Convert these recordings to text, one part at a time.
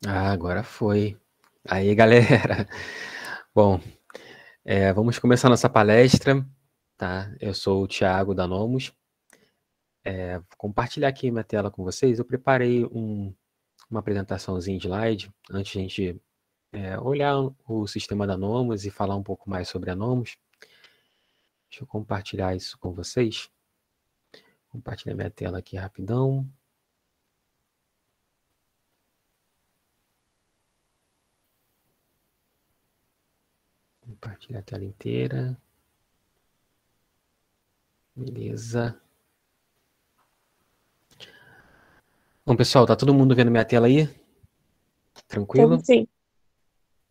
Ah, agora foi. Aí, galera. Bom, vamos começar nossa palestra, tá? Eu sou o Thiago da Nomus. Vou compartilhar aqui minha tela com vocês. Eu preparei uma apresentaçãozinha de slide, antes de a gente olhar o sistema da Nomus e falar um pouco mais sobre a Nomus. Deixa eu compartilhar isso com vocês. Compartilhar minha tela aqui rapidão. Compartilhar a tela inteira. Beleza. Bom, pessoal, tá todo mundo vendo minha tela aí? Então, Tranquilo? sim.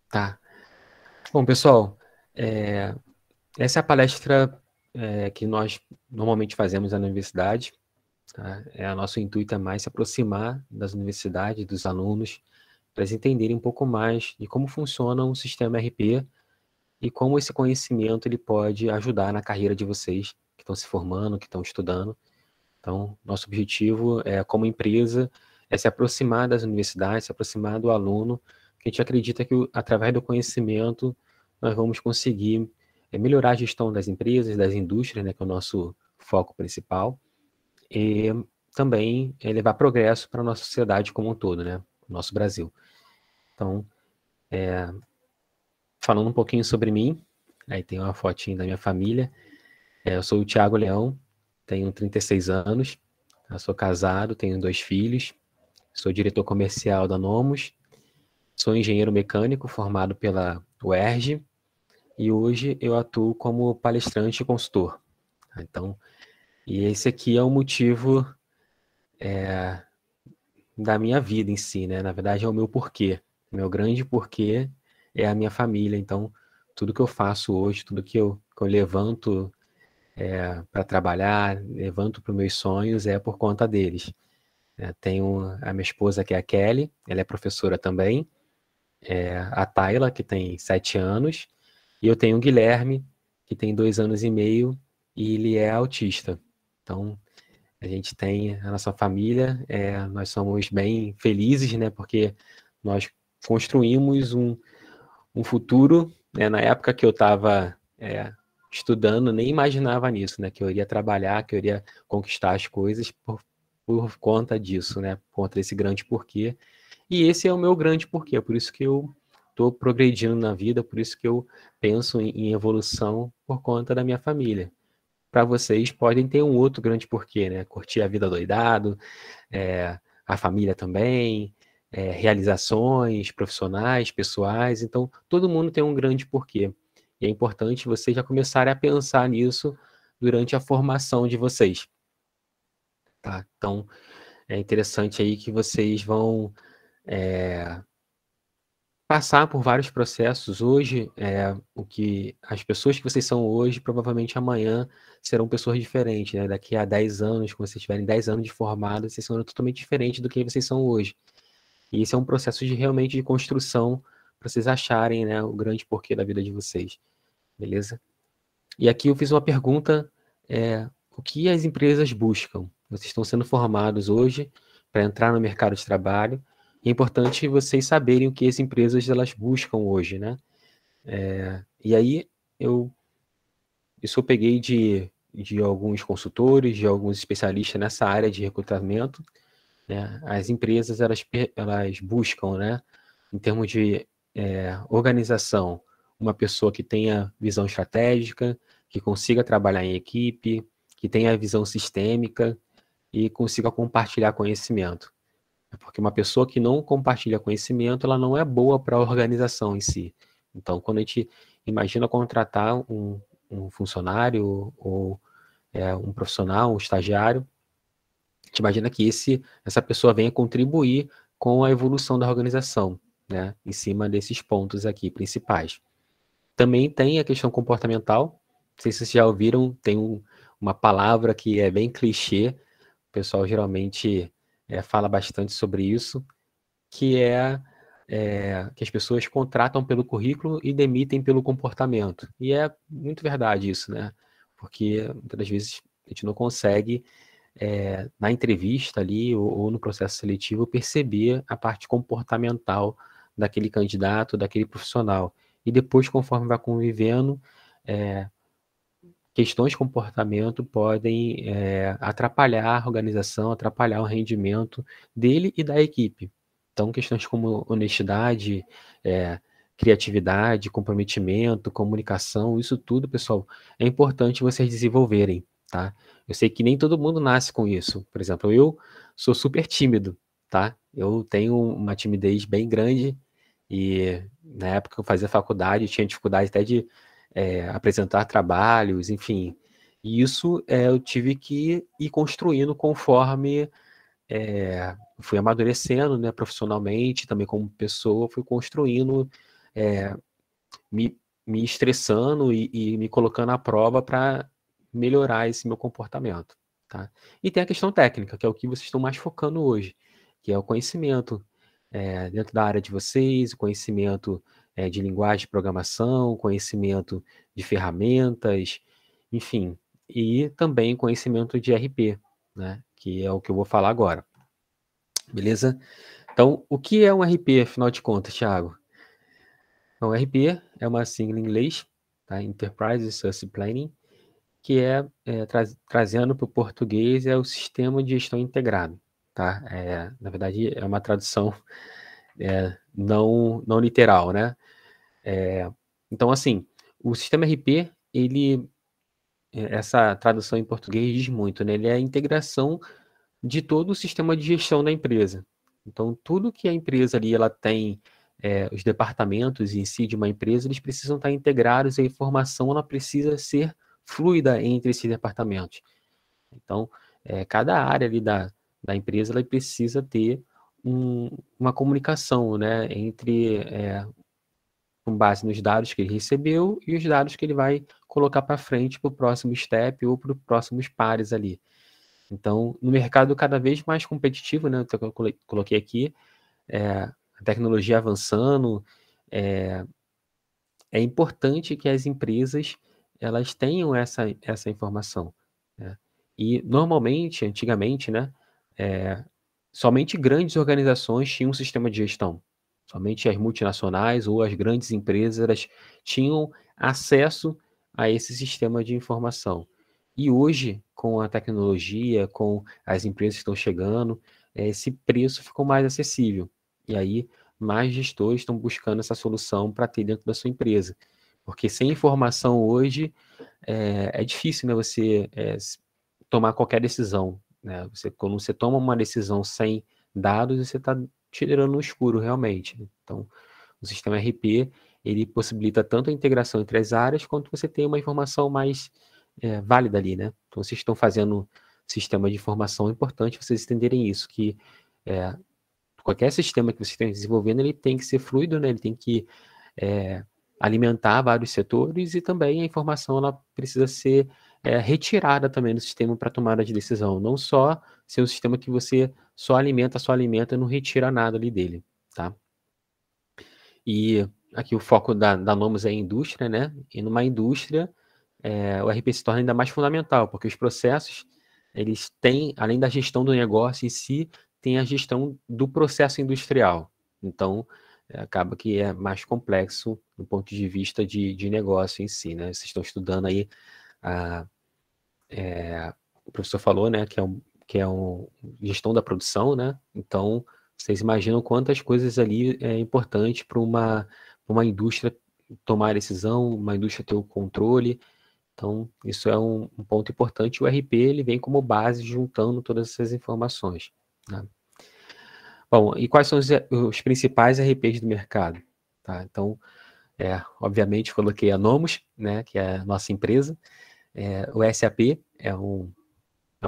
Tá. Bom, pessoal, essa é a palestra que nós normalmente fazemos na universidade. Tá? Nosso intuito é mais se aproximar das universidades, dos alunos, para eles entenderem um pouco mais de como funciona um sistema RP e como esse conhecimento ele pode ajudar na carreira de vocês que estão se formando, que estão estudando. Então, nosso objetivo como empresa, é se aproximar das universidades, se aproximar do aluno, que a gente acredita que através do conhecimento nós vamos conseguir melhorar a gestão das empresas, das indústrias, né, que é o nosso foco principal, e também levar progresso para a nossa sociedade como um todo, né, o nosso Brasil. Então, falando um pouquinho sobre mim, aí tem uma fotinha da minha família. Eu sou o Thiago Leão, tenho 36 anos, eu sou casado, tenho 2 filhos, sou diretor comercial da Nomus, sou engenheiro mecânico formado pela UERJ e hoje eu atuo como palestrante e consultor. Então, e esse aqui é o motivo da minha vida em si, né? Na verdade, é o meu porquê. O meu grande porquê é a minha família. Então, tudo que eu faço hoje, tudo que eu levanto para trabalhar, levanto para os meus sonhos, é por conta deles. Tenho a minha esposa, que é a Kelly, ela é professora também, a Tayla, que tem 7 anos, e eu tenho o Guilherme, que tem 2 anos e meio, e ele é autista. Então, a gente tem a nossa família, nós somos bem felizes, né, porque nós construímos um futuro, né, na época que eu estava estudando, nem imaginava nisso, né, que eu iria trabalhar, que eu iria conquistar as coisas por conta disso, né, por conta desse grande porquê. E esse é o meu grande porquê, por isso que eu estou progredindo na vida, por isso que eu penso em evolução por conta da minha família. Para vocês podem ter um outro grande porquê, né? Curtir a vida doidado, a família também, realizações profissionais, pessoais. Então, todo mundo tem um grande porquê. E é importante vocês já começarem a pensar nisso durante a formação de vocês. Tá? Então, é interessante aí que vocês vão passar por vários processos. Hoje, o que as pessoas que vocês são hoje, provavelmente amanhã serão pessoas diferentes, né? Daqui a 10 anos, quando vocês tiverem 10 anos de formado, vocês são totalmente diferentes do que vocês são hoje. E esse é um processo de realmente de construção para vocês acharem, né, o grande porquê da vida de vocês, beleza? E aqui eu fiz uma pergunta, o que as empresas buscam? Vocês estão sendo formados hoje para entrar no mercado de trabalho, e é importante vocês saberem o que as empresas elas buscam hoje, né? E aí eu isso eu peguei de alguns consultores, de alguns especialistas nessa área de recrutamento, né? As empresas elas buscam, né, em termos de organização, uma pessoa que tenha visão estratégica, que consiga trabalhar em equipe, que tenha visão sistêmica e consiga compartilhar conhecimento. Porque uma pessoa que não compartilha conhecimento, ela não é boa para a organização em si. Então, quando a gente imagina contratar um funcionário ou um profissional, um estagiário, a gente imagina que essa pessoa venha contribuir com a evolução da organização, né, em cima desses pontos aqui principais. Também tem a questão comportamental. Não sei se vocês já ouviram, tem uma palavra que é bem clichê, o pessoal geralmente fala bastante sobre isso, que que as pessoas contratam pelo currículo e demitem pelo comportamento. E é muito verdade isso, né? Porque muitas das vezes a gente não consegue na entrevista ali ou no processo seletivo, perceber a parte comportamental daquele candidato, daquele profissional. E depois, conforme vai convivendo, questões de comportamento podem atrapalhar a organização, atrapalhar o rendimento dele e da equipe. Então, questões como honestidade, criatividade, comprometimento, comunicação, isso tudo, pessoal, é importante vocês desenvolverem, tá? Eu sei que nem todo mundo nasce com isso. Por exemplo, eu sou super tímido, tá? Eu tenho uma timidez bem grande e na época que eu fazia faculdade, eu tinha dificuldade até de apresentar trabalhos, enfim. E isso eu tive que ir construindo conforme fui amadurecendo, né, profissionalmente, também como pessoa, fui construindo, me, me estressando e me colocando à prova para melhorar esse meu comportamento, tá? E tem a questão técnica, que é o que vocês estão mais focando hoje, que é o conhecimento dentro da área de vocês, o conhecimento de linguagem de programação, conhecimento de ferramentas, enfim, e também conhecimento de RP, né, que é o que eu vou falar agora, beleza? Então, o que é um RP, afinal de contas, Thiago? Então, RP é uma sigla em inglês, tá? Enterprise Resource Planning, que trazendo para o português, é o Sistema de Gestão Integrado, tá? Na verdade, é uma tradução não literal, né? Então, assim, o sistema RP, essa tradução em português diz muito, né? Ele é a integração de todo o sistema de gestão da empresa. Então, tudo que a empresa ali, ela tem, os departamentos em si de uma empresa, eles precisam estar integrados, e a informação, ela precisa ser fluida entre esses departamentos. Então, cada área ali da empresa, ela precisa ter uma comunicação, né, entre com base nos dados que ele recebeu e os dados que ele vai colocar para frente para o próximo step ou para os próximos pares ali. Então, no mercado cada vez mais competitivo, né, então, eu coloquei aqui, a tecnologia avançando, é importante que as empresas elas tenham essa informação, né? E normalmente, antigamente, né, somente grandes organizações tinham um sistema de gestão. Somente as multinacionais ou as grandes empresas elas tinham acesso a esse sistema de informação. E hoje, com a tecnologia, com as empresas que estão chegando, esse preço ficou mais acessível. E aí, mais gestores estão buscando essa solução para ter dentro da sua empresa. Porque sem informação hoje, é difícil, né, você tomar qualquer decisão, né? Quando você toma uma decisão sem dados, você está tirando no escuro realmente. Então, o sistema RP, ele possibilita tanto a integração entre as áreas, quanto você tem uma informação mais válida ali, né? Então, vocês estão fazendo sistema de informação, é importante vocês entenderem isso, que qualquer sistema que você esteja desenvolvendo, ele tem que ser fluido, né? Ele tem que alimentar vários setores e também a informação ela precisa ser retirada também do sistema para tomada de decisão, não só ser um sistema que você só alimenta e não retira nada ali dele, tá? E aqui o foco da Nomus é a indústria, né? E numa indústria, o RP se torna ainda mais fundamental, porque os processos, eles têm, além da gestão do negócio em si, tem a gestão do processo industrial. Então, acaba que é mais complexo do ponto de vista de negócio em si, né? Vocês estão estudando aí, o professor falou, né, que é gestão da produção, né? Então, vocês imaginam quantas coisas ali é importante para uma indústria tomar decisão, uma indústria ter o controle. Então, isso é um ponto importante. O RP ele vem como base juntando todas essas informações, né? Bom, e quais são os principais RPs do mercado? Tá? Então, obviamente, coloquei a Nomus, né, que é a nossa empresa. O SAP é o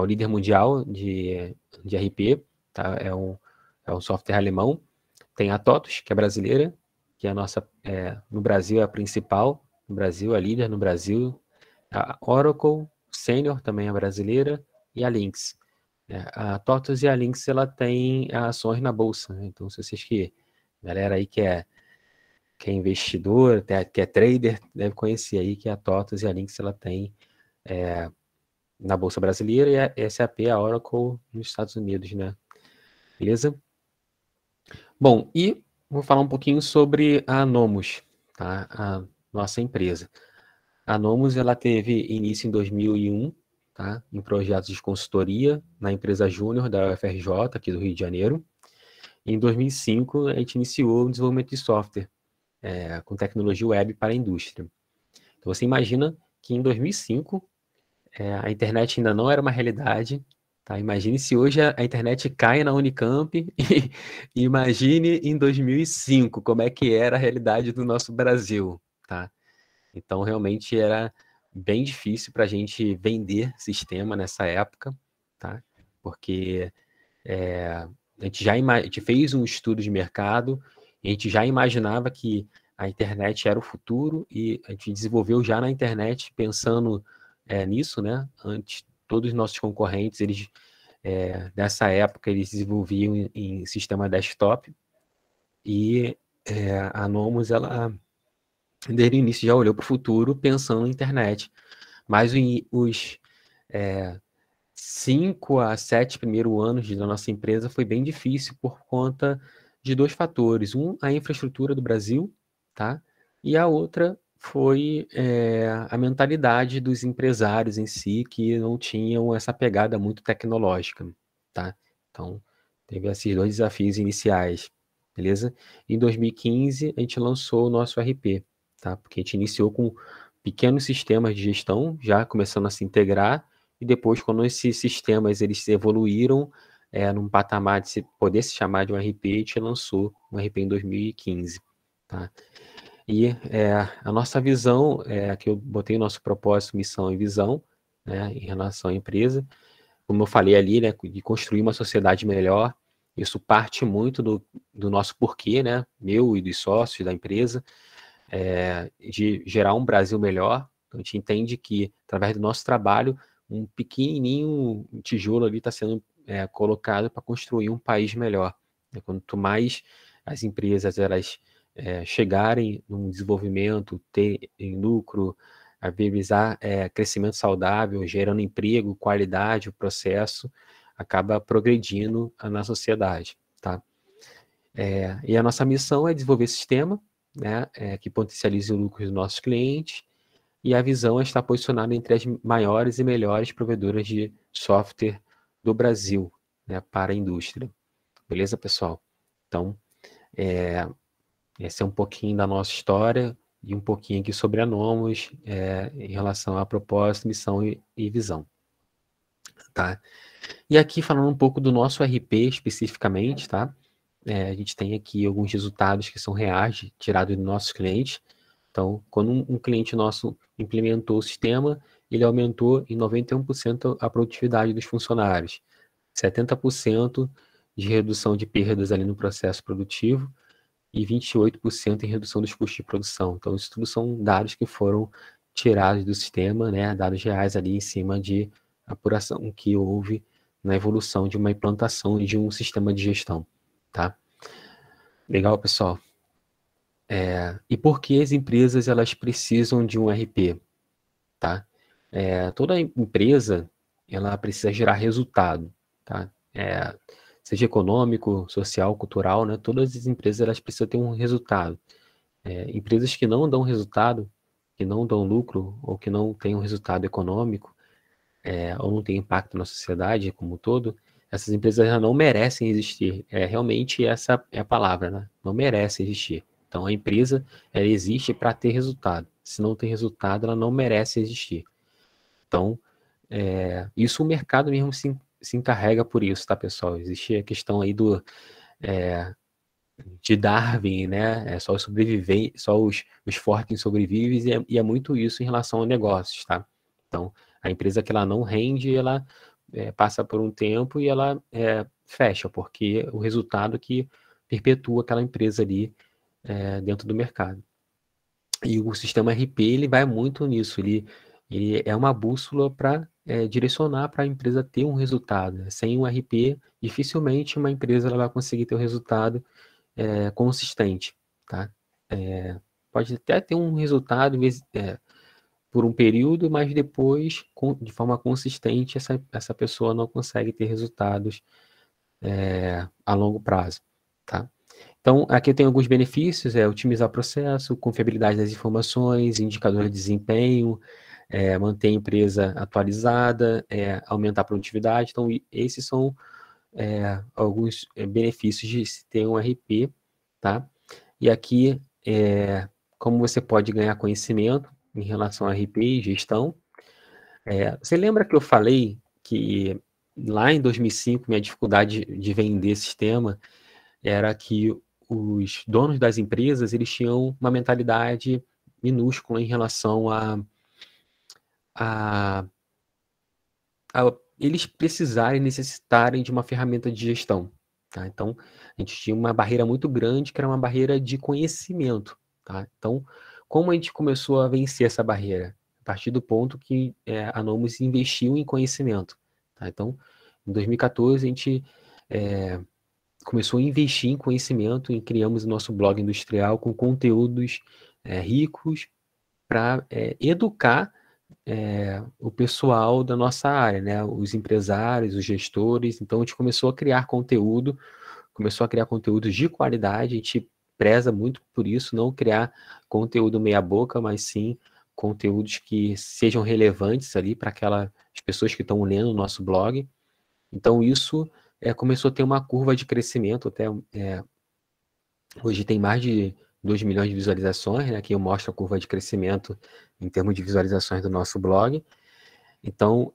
líder mundial de RP, tá? É um software alemão. Tem a TOTUS, que é brasileira, que é a nossa, no Brasil é a principal, no Brasil, a líder no Brasil. A Oracle Senior também é brasileira e a Lynx. A TOTUS e a Lynx ela tem ações na bolsa, né? Então, se vocês galera aí que é investidor, que é trader, deve conhecer aí que a TOTUS e a Lynx ela tem na Bolsa Brasileira, e a SAP, a Oracle, nos Estados Unidos, né? Beleza? Bom, e vou falar um pouquinho sobre a Nomus, tá? A nossa empresa. A Nomus, ela teve início em 2001, tá? Em projetos de consultoria na empresa Júnior da UFRJ, aqui do Rio de Janeiro. Em 2005, a gente iniciou o desenvolvimento de software com tecnologia web para a indústria. Então, você imagina que em 2005, a internet ainda não era uma realidade, tá? Imagine se hoje a internet cai na Unicamp e imagine em 2005 como é que era a realidade do nosso Brasil, tá? Então, realmente era bem difícil para a gente vender sistema nessa época, tá? Porque a gente fez um estudo de mercado, a gente já imaginava que a internet era o futuro e a gente desenvolveu já na internet pensando nisso, né? Antes, todos os nossos concorrentes, eles nessa época, eles desenvolviam em sistema desktop e a Nomus, ela desde o início já olhou para o futuro pensando na internet. Mas os 5 a 7 primeiros anos da nossa empresa foi bem difícil por conta de 2 fatores. Um, a infraestrutura do Brasil, tá? E a outra foi a mentalidade dos empresários em si, que não tinham essa pegada muito tecnológica, tá? Então, teve esses 2 desafios iniciais, beleza? Em 2015, a gente lançou o nosso RP, tá? Porque a gente iniciou com pequenos sistemas de gestão, já começando a se integrar, e depois, quando esses sistemas eles evoluíram num patamar de poder se chamar de um RP, a gente lançou um RP em 2015. Tá? E a nossa visão, aqui eu botei o nosso propósito, missão e visão, né, em relação à empresa, como eu falei ali, né, de construir uma sociedade melhor. Isso parte muito do nosso porquê, né, meu e dos sócios da empresa, de gerar um Brasil melhor. Então, a gente entende que, através do nosso trabalho, um pequenininho tijolo ali está sendo colocado para construir um país melhor. Quanto mais as empresas elas chegarem num desenvolvimento, terem lucro, a viabilizar crescimento saudável, gerando emprego, qualidade, o processo acaba progredindo na sociedade, tá? E a nossa missão é desenvolver sistema, né, que potencialize o lucro dos nossos clientes, e a visão é estar posicionada entre as maiores e melhores provedoras de software do Brasil, né, para a indústria. Beleza, pessoal? Então, esse é um pouquinho da nossa história e um pouquinho aqui sobre a Nomus em relação a propósito, missão e visão. Tá? E aqui falando um pouco do nosso RP especificamente, tá? A gente tem aqui alguns resultados que são reais, tirados dos nossos clientes. Então, quando um cliente nosso implementou o sistema, ele aumentou em 91% a produtividade dos funcionários, 70% de redução de perdas ali no processo produtivo e 28% em redução dos custos de produção. Então, isso tudo são dados que foram tirados do sistema, né, dados reais ali em cima de apuração que houve na evolução de uma implantação de um sistema de gestão, tá? Legal, pessoal? E por que as empresas elas precisam de um RP, tá? Toda empresa ela precisa gerar resultado, tá? Seja econômico, social, cultural, né? Todas as empresas elas precisam ter um resultado. Empresas que não dão resultado, que não dão lucro ou que não têm um resultado econômico, ou não têm impacto na sociedade como um todo, essas empresas já não merecem existir. Realmente essa é a palavra, né? Não merece existir. Então a empresa ela existe para ter resultado. Se não tem resultado, ela não merece existir. Então, isso o mercado mesmo se encarrega por isso, tá, pessoal? Existe a questão aí de Darwin, né? Só os sobreviventes, só os fortes sobrevivem, e é muito isso em relação a negócios, tá? Então, a empresa que ela não rende, ela passa por um tempo e ela fecha, porque o resultado que perpetua aquela empresa ali dentro do mercado. E o sistema RP, ele vai muito nisso, ele é uma bússola para direcionar para a empresa ter um resultado. Sem um RP, dificilmente uma empresa ela vai conseguir ter um resultado consistente, tá? Pode até ter um resultado por um período, mas depois, de forma consistente, essa pessoa não consegue ter resultados a longo prazo, tá? Então, aqui eu tenho alguns benefícios, otimizar o processo, confiabilidade das informações, indicador de desempenho, manter a empresa atualizada, aumentar a produtividade. Então, esses são alguns benefícios de se ter um RP, tá? E aqui, como você pode ganhar conhecimento em relação a RP e gestão. Você lembra que eu falei que lá em 2005, minha dificuldade de vender sistema era que os donos das empresas, eles tinham uma mentalidade minúscula em relação a eles precisarem, necessitarem de uma ferramenta de gestão, tá? Então, a gente tinha uma barreira muito grande, que era uma barreira de conhecimento, tá? Então, como a gente começou a vencer essa barreira? A partir do ponto que a Nomus investiu em conhecimento, tá? Então, em 2014, a gente começou a investir em conhecimento e criamos o nosso blog industrial com conteúdos ricos para educar o pessoal da nossa área, né? Os empresários, os gestores. Então, a gente começou a criar conteúdo, começou a criar conteúdos de qualidade. A gente preza muito por isso, não criar conteúdo meia boca, mas sim conteúdos que sejam relevantes ali para aquelas pessoas que estão lendo o nosso blog. Então, isso começou a ter uma curva de crescimento. Até hoje tem mais de 2 milhões de visualizações, né? Aqui eu mostro a curva de crescimento em termos de visualizações do nosso blog. Então,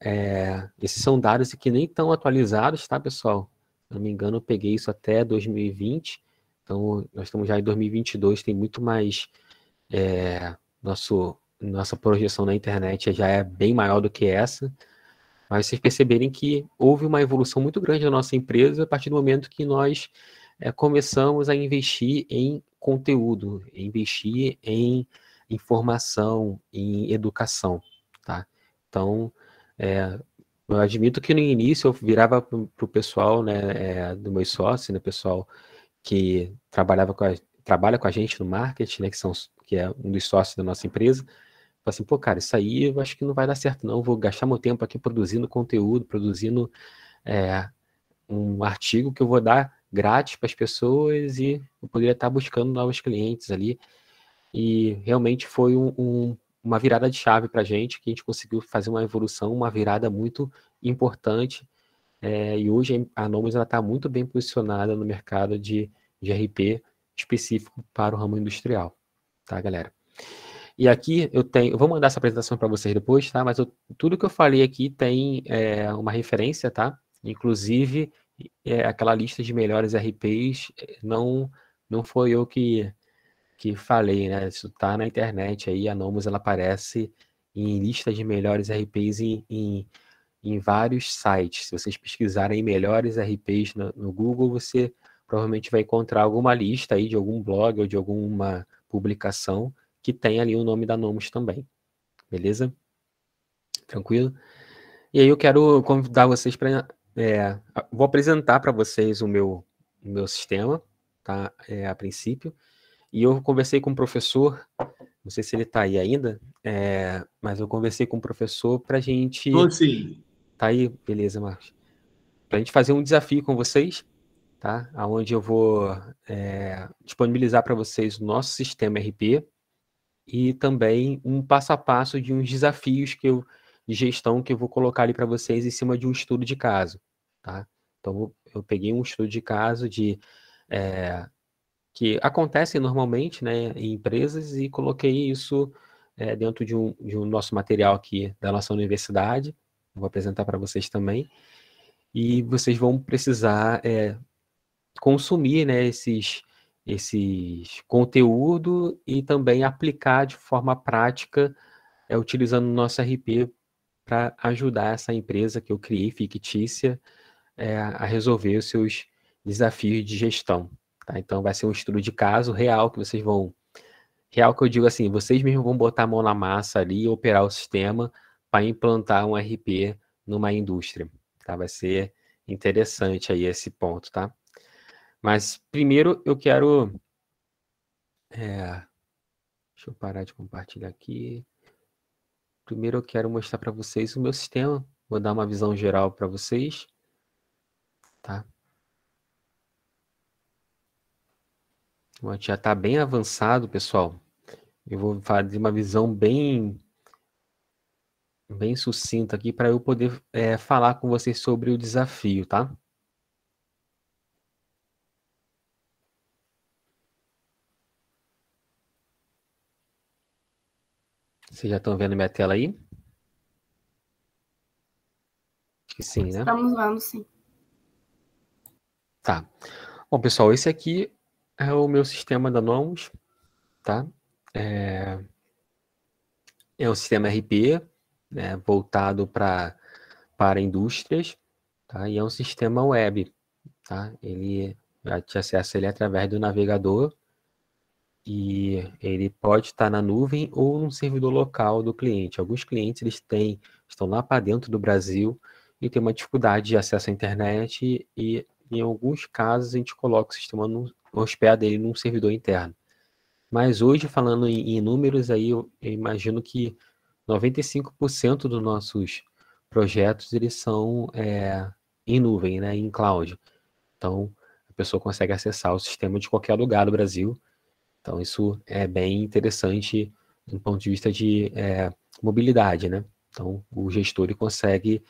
esses são dados que nem estão atualizados, tá, pessoal? Se não me engano, eu peguei isso até 2020. Então, nós estamos já em 2022, tem muito mais... nossa projeção na internet já é bem maior do que essa. Mas vocês perceberem que houve uma evolução muito grande na nossa empresa a partir do momento que nós começamos a investir em conteúdo, investir em informação, em educação, tá? Então, eu admito que no início eu virava para o pessoal, né, do meu sócio, né, pessoal que trabalha com a gente no marketing, né, que é um dos sócios da nossa empresa. Falei assim, pô, cara, isso aí eu acho que não vai dar certo, não. Eu vou gastar meu tempo aqui produzindo conteúdo, produzindo um artigo que eu vou dar grátis para as pessoas e eu poderia estar buscando novos clientes ali. E realmente foi uma virada de chave para a gente, que a gente conseguiu fazer uma evolução, uma virada muito importante. E hoje a Nomus está muito bem posicionada no mercado de RP específico para o ramo industrial, tá, galera? E aqui eu vou mandar essa apresentação para vocês depois, tá? Mas tudo que eu falei aqui tem uma referência, tá? Inclusive, aquela lista de melhores RPs não foi eu que falei, né? Isso tá na internet aí, a Nomus ela aparece em lista de melhores RPs em vários sites. Se vocês pesquisarem melhores RPs no Google, você provavelmente vai encontrar alguma lista aí de algum blog ou de alguma publicação que tem ali o nome da Nomus também. Beleza? Tranquilo? E aí eu quero convidar vocês para... vou apresentar para vocês o meu sistema, tá? A princípio. E eu conversei com o professor, não sei se ele está aí ainda, mas eu conversei com o professor para a gente... Então, sim. Tá aí? Beleza, Marcos. Para a gente fazer um desafio com vocês, tá? Onde eu vou disponibilizar para vocês o nosso sistema RP e também um passo a passo de uns desafios de gestão que eu vou colocar ali para vocês em cima de um estudo de caso, tá? Então, eu peguei um estudo de caso que acontece normalmente, né, em empresas e coloquei isso dentro de um nosso material aqui da nossa universidade. Vou apresentar para vocês também. E vocês vão precisar consumir, né, esses conteúdo e também aplicar de forma prática, utilizando o nosso RP para ajudar essa empresa que eu criei, fictícia, a resolver os seus desafios de gestão. Tá? Então, vai ser um estudo de caso real que vocês vão... Real que eu digo assim, vocês mesmos vão botar a mão na massa ali e operar o sistema para implantar um RP numa indústria. Tá? Vai ser interessante aí esse ponto, tá? Mas primeiro eu quero... deixa eu parar de compartilhar aqui. primeiro eu quero mostrar para vocês o meu sistema. Vou dar uma visão geral para vocês, tá? Já está bem avançado, pessoal. Eu vou fazer uma visão bem sucinta aqui para eu poder falar com vocês sobre o desafio, tá? Vocês já estão vendo minha tela aí? Acho que sim, né? Estamos vendo, sim. Tá. Bom, pessoal, esse aqui é o meu sistema da Nomos, tá? É um sistema RP, né, voltado para indústrias, tá? E é um sistema web, tá? Ele a gente acessa ele através do navegador e ele pode estar na nuvem ou num servidor local do cliente. Alguns clientes estão lá para dentro do Brasil e tem uma dificuldade de acesso à internet e em alguns casos a gente coloca o sistema hospeda ele num servidor interno. Mas hoje, falando em números, aí eu imagino que 95% dos nossos projetos eles são em nuvem, né, em cloud. Então, a pessoa consegue acessar o sistema de qualquer lugar do Brasil. Então, isso é bem interessante do ponto de vista de mobilidade, né? Então, o gestor ele consegue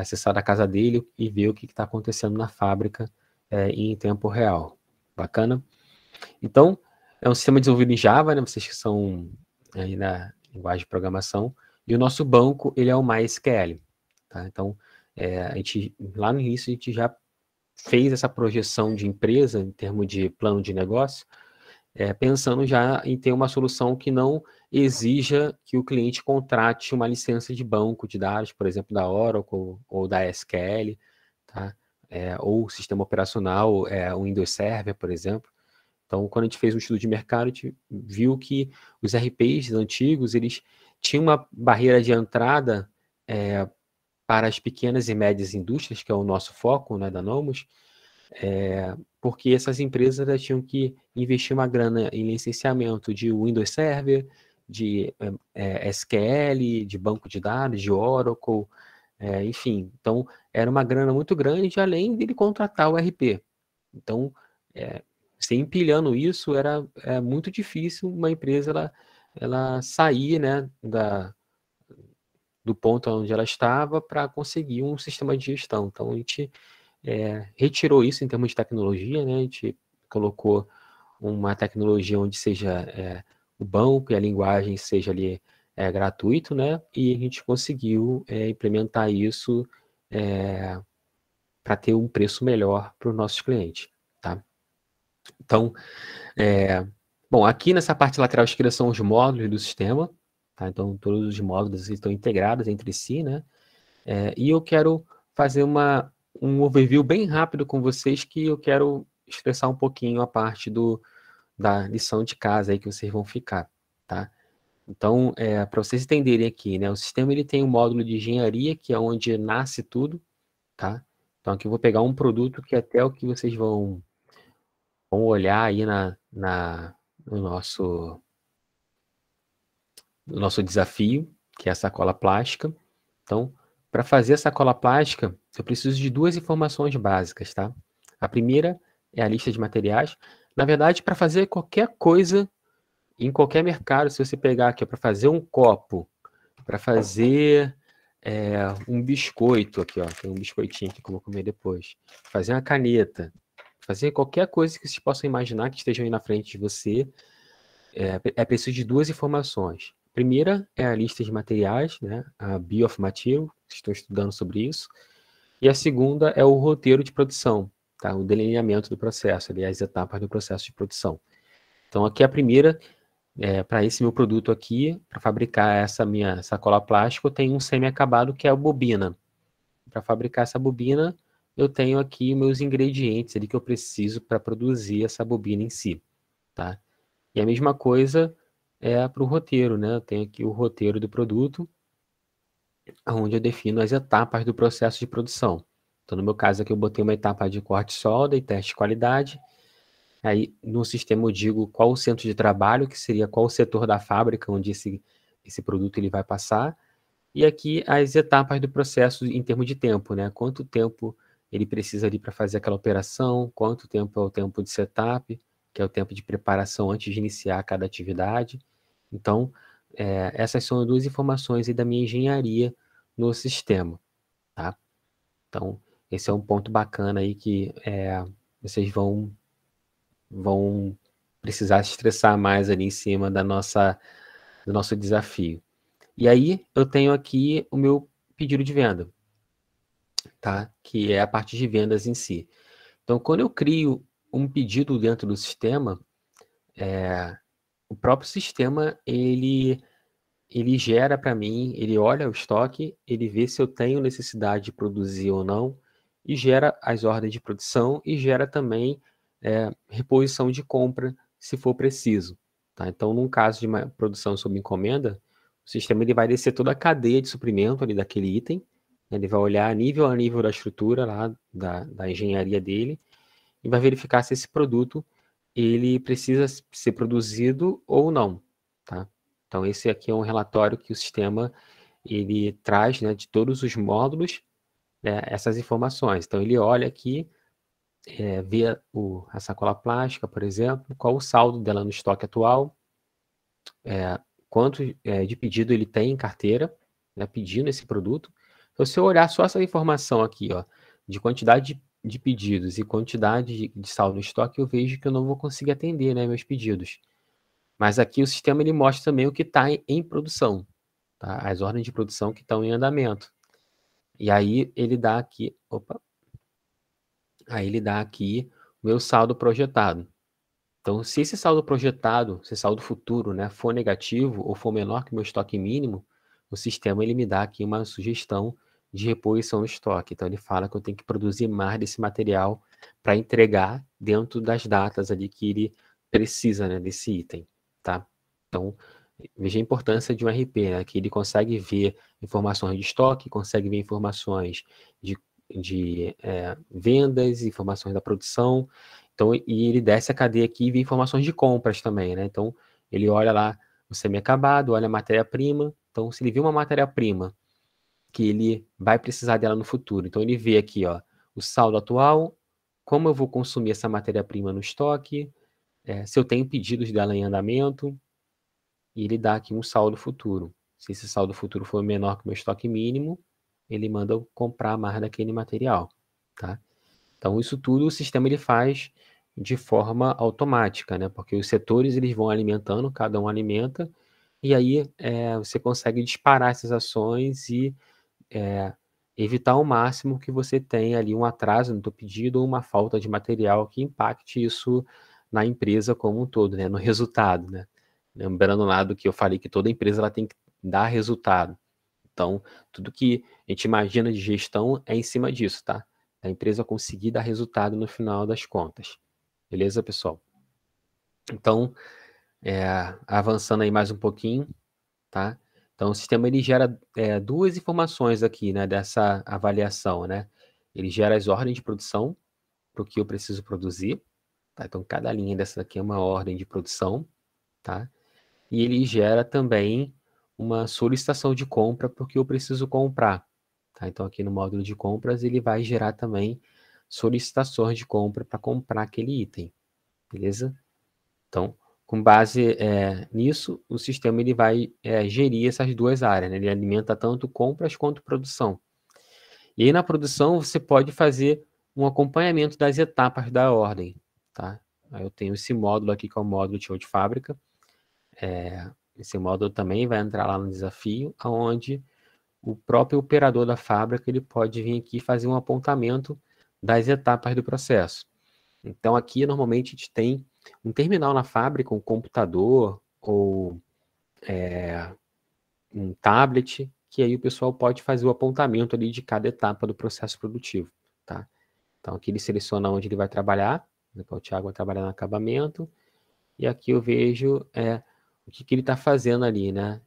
acessar da casa dele e ver o que está acontecendo na fábrica em tempo real. Bacana? Então, é um sistema desenvolvido em Java, né? Vocês que são aí na linguagem de programação. E o nosso banco, ele é o MySQL. Tá? Então, a gente, lá no início, a gente já fez essa projeção de empresa em termos de plano de negócio, pensando já em ter uma solução que não exija que o cliente contrate uma licença de banco de dados, por exemplo, da Oracle ou da SQL, tá? Ou sistema operacional, o Windows Server, por exemplo. Então, quando a gente fez um estudo de mercado, a gente viu que os RPs antigos, eles tinham uma barreira de entrada para as pequenas e médias indústrias, que é o nosso foco, né, da Nomos, porque essas empresas elas tinham que investir uma grana em licenciamento de Windows Server, de SQL, de banco de dados, de Oracle, enfim. Então, era uma grana muito grande, além dele contratar o RP. Então, você empilhando isso, era muito difícil uma empresa ela sair, né, do ponto onde ela estava para conseguir um sistema de gestão. Então, a gente retirou isso em termos de tecnologia, né? A gente colocou uma tecnologia onde seja o banco e a linguagem seja ali gratuito, né? E a gente conseguiu implementar isso para ter um preço melhor para os nossos clientes, tá? Então, bom, aqui nessa parte lateral esquerda são os módulos do sistema, tá? Então, todos os módulos estão integrados entre si, né? E eu quero fazer um overview bem rápido com vocês que eu quero estressar um pouquinho a parte da lição de casa aí que vocês vão ficar, tá? Então, para vocês entenderem aqui, né? O sistema ele tem um módulo de engenharia, que é onde nasce tudo, tá? Então, aqui eu vou pegar um produto que até o que vocês vão olhar aí no nosso desafio, que é a sacola plástica. Então, para fazer a sacola plástica, eu preciso de duas informações básicas, tá? A primeira é a lista de materiais. Na verdade, para fazer qualquer coisa em qualquer mercado, se você pegar aqui para fazer um copo, para fazer um biscoito, aqui ó, tem um biscoitinho aqui que eu vou comer depois, fazer uma caneta, fazer qualquer coisa que vocês possam imaginar que estejam aí na frente de você, é preciso de duas informações. A primeira é a lista de materiais, né, a Bill of Material, estou estudando sobre isso. E a segunda é o roteiro de produção, tá? O delineamento do processo, ali, as etapas do processo de produção. Então, aqui a primeira, para esse meu produto aqui, para fabricar essa minha sacola plástica, eu tenho um semi-acabado que é a bobina. Para fabricar essa bobina, eu tenho aqui meus ingredientes ali que eu preciso para produzir essa bobina em si, tá? E a mesma coisa para o roteiro, né? Eu tenho aqui o roteiro do produto, onde eu defino as etapas do processo de produção. Então, no meu caso aqui, eu botei uma etapa de corte, solda e teste de qualidade. Aí, no sistema, eu digo qual o centro de trabalho, que seria qual o setor da fábrica onde esse esse produto ele vai passar, e aqui as etapas do processo em termos de tempo, né? Quanto tempo ele precisa ali para fazer aquela operação, quanto tempo é o tempo de setup, que é o tempo de preparação antes de iniciar cada atividade. Então, essas são duas informações aí da minha engenharia no sistema, tá? Então, esse é um ponto bacana aí que vocês vão precisar se estressar mais ali em cima do nosso desafio. E aí, eu tenho aqui o meu pedido de venda, tá? Que é a parte de vendas em si. Então, quando eu crio um pedido dentro do sistema, o próprio sistema, ele gera para mim, ele olha o estoque, ele vê se eu tenho necessidade de produzir ou não, e gera as ordens de produção e gera também reposição de compra, se for preciso, tá? Então, num caso de uma produção sob encomenda, o sistema ele vai descer toda a cadeia de suprimento ali daquele item, né? Ele vai olhar a nível da estrutura lá, da engenharia dele, e vai verificar se esse produto ele precisa ser produzido ou não, tá? Então, esse aqui é um relatório que o sistema ele traz, né, de todos os módulos, né, essas informações. Então, ele olha aqui, vê a sacola plástica, por exemplo, qual o saldo dela no estoque atual, quanto de pedido ele tem em carteira, né, pedindo esse produto. Então, se eu olhar só essa informação aqui, ó, de quantidade de pedidos e quantidade de saldo no estoque, eu vejo que eu não vou conseguir atender, né, meus pedidos. Mas aqui o sistema ele mostra também o que está em produção, tá? As ordens de produção que estão em andamento. E aí ele dá aqui, aí ele dá aqui o meu saldo projetado. Então, se esse saldo projetado, esse saldo futuro, né, for negativo ou for menor que o meu estoque mínimo, o sistema ele me dá aqui uma sugestão de reposição no estoque. Então, ele fala que eu tenho que produzir mais desse material para entregar dentro das datas ali que ele precisa, né, desse item, tá? Então, veja a importância de um RP, né, que ele consegue ver informações de estoque, consegue ver informações de vendas, informações da produção. Então, e ele desce a cadeia aqui e vê informações de compras também, né? Então, ele olha lá o semi-acabado, olha a matéria-prima. Então, se ele vê uma matéria-prima que ele vai precisar dela no futuro, então ele vê aqui, ó, o saldo atual, como eu vou consumir essa matéria-prima no estoque, se eu tenho pedidos dela em andamento, e ele dá aqui um saldo futuro. Se esse saldo futuro for menor que o meu estoque mínimo, ele manda eu comprar mais daquele material, tá? Então, isso tudo o sistema ele faz de forma automática, né? Porque os setores eles vão alimentando, cada um alimenta, e aí você consegue disparar essas ações e evitar ao máximo que você tenha ali um atraso no teu pedido ou uma falta de material que impacte isso na empresa como um todo, né? No resultado, né? Lembrando lá do que eu falei que toda empresa ela tem que dar resultado. Então, tudo que a gente imagina de gestão é em cima disso, tá? A empresa conseguir dar resultado no final das contas. Beleza, pessoal? Então, avançando aí mais um pouquinho, tá? Então, o sistema ele gera duas informações aqui, né, dessa avaliação, né? Ele gera as ordens de produção para o que eu preciso produzir, tá? Então, cada linha dessa aqui é uma ordem de produção, tá? E ele gera também uma solicitação de compra para o que eu preciso comprar, tá? Então, aqui no módulo de compras, ele vai gerar também solicitações de compra para comprar aquele item, beleza? Então, com base nisso, o sistema ele vai gerir essas duas áreas, né? Ele alimenta tanto compras quanto produção. E aí, na produção, você pode fazer um acompanhamento das etapas da ordem, tá? Aí eu tenho esse módulo aqui, que é o módulo de fábrica. Esse módulo também vai entrar lá no desafio, onde o próprio operador da fábrica ele pode vir aqui e fazer um apontamento das etapas do processo. Então, aqui, normalmente, a gente tem um terminal na fábrica, um computador ou um tablet, que aí o pessoal pode fazer o apontamento ali de cada etapa do processo produtivo, tá? Então, aqui ele seleciona onde ele vai trabalhar, o Thiago vai trabalhar no acabamento, e aqui eu vejo o que ele está fazendo ali, né?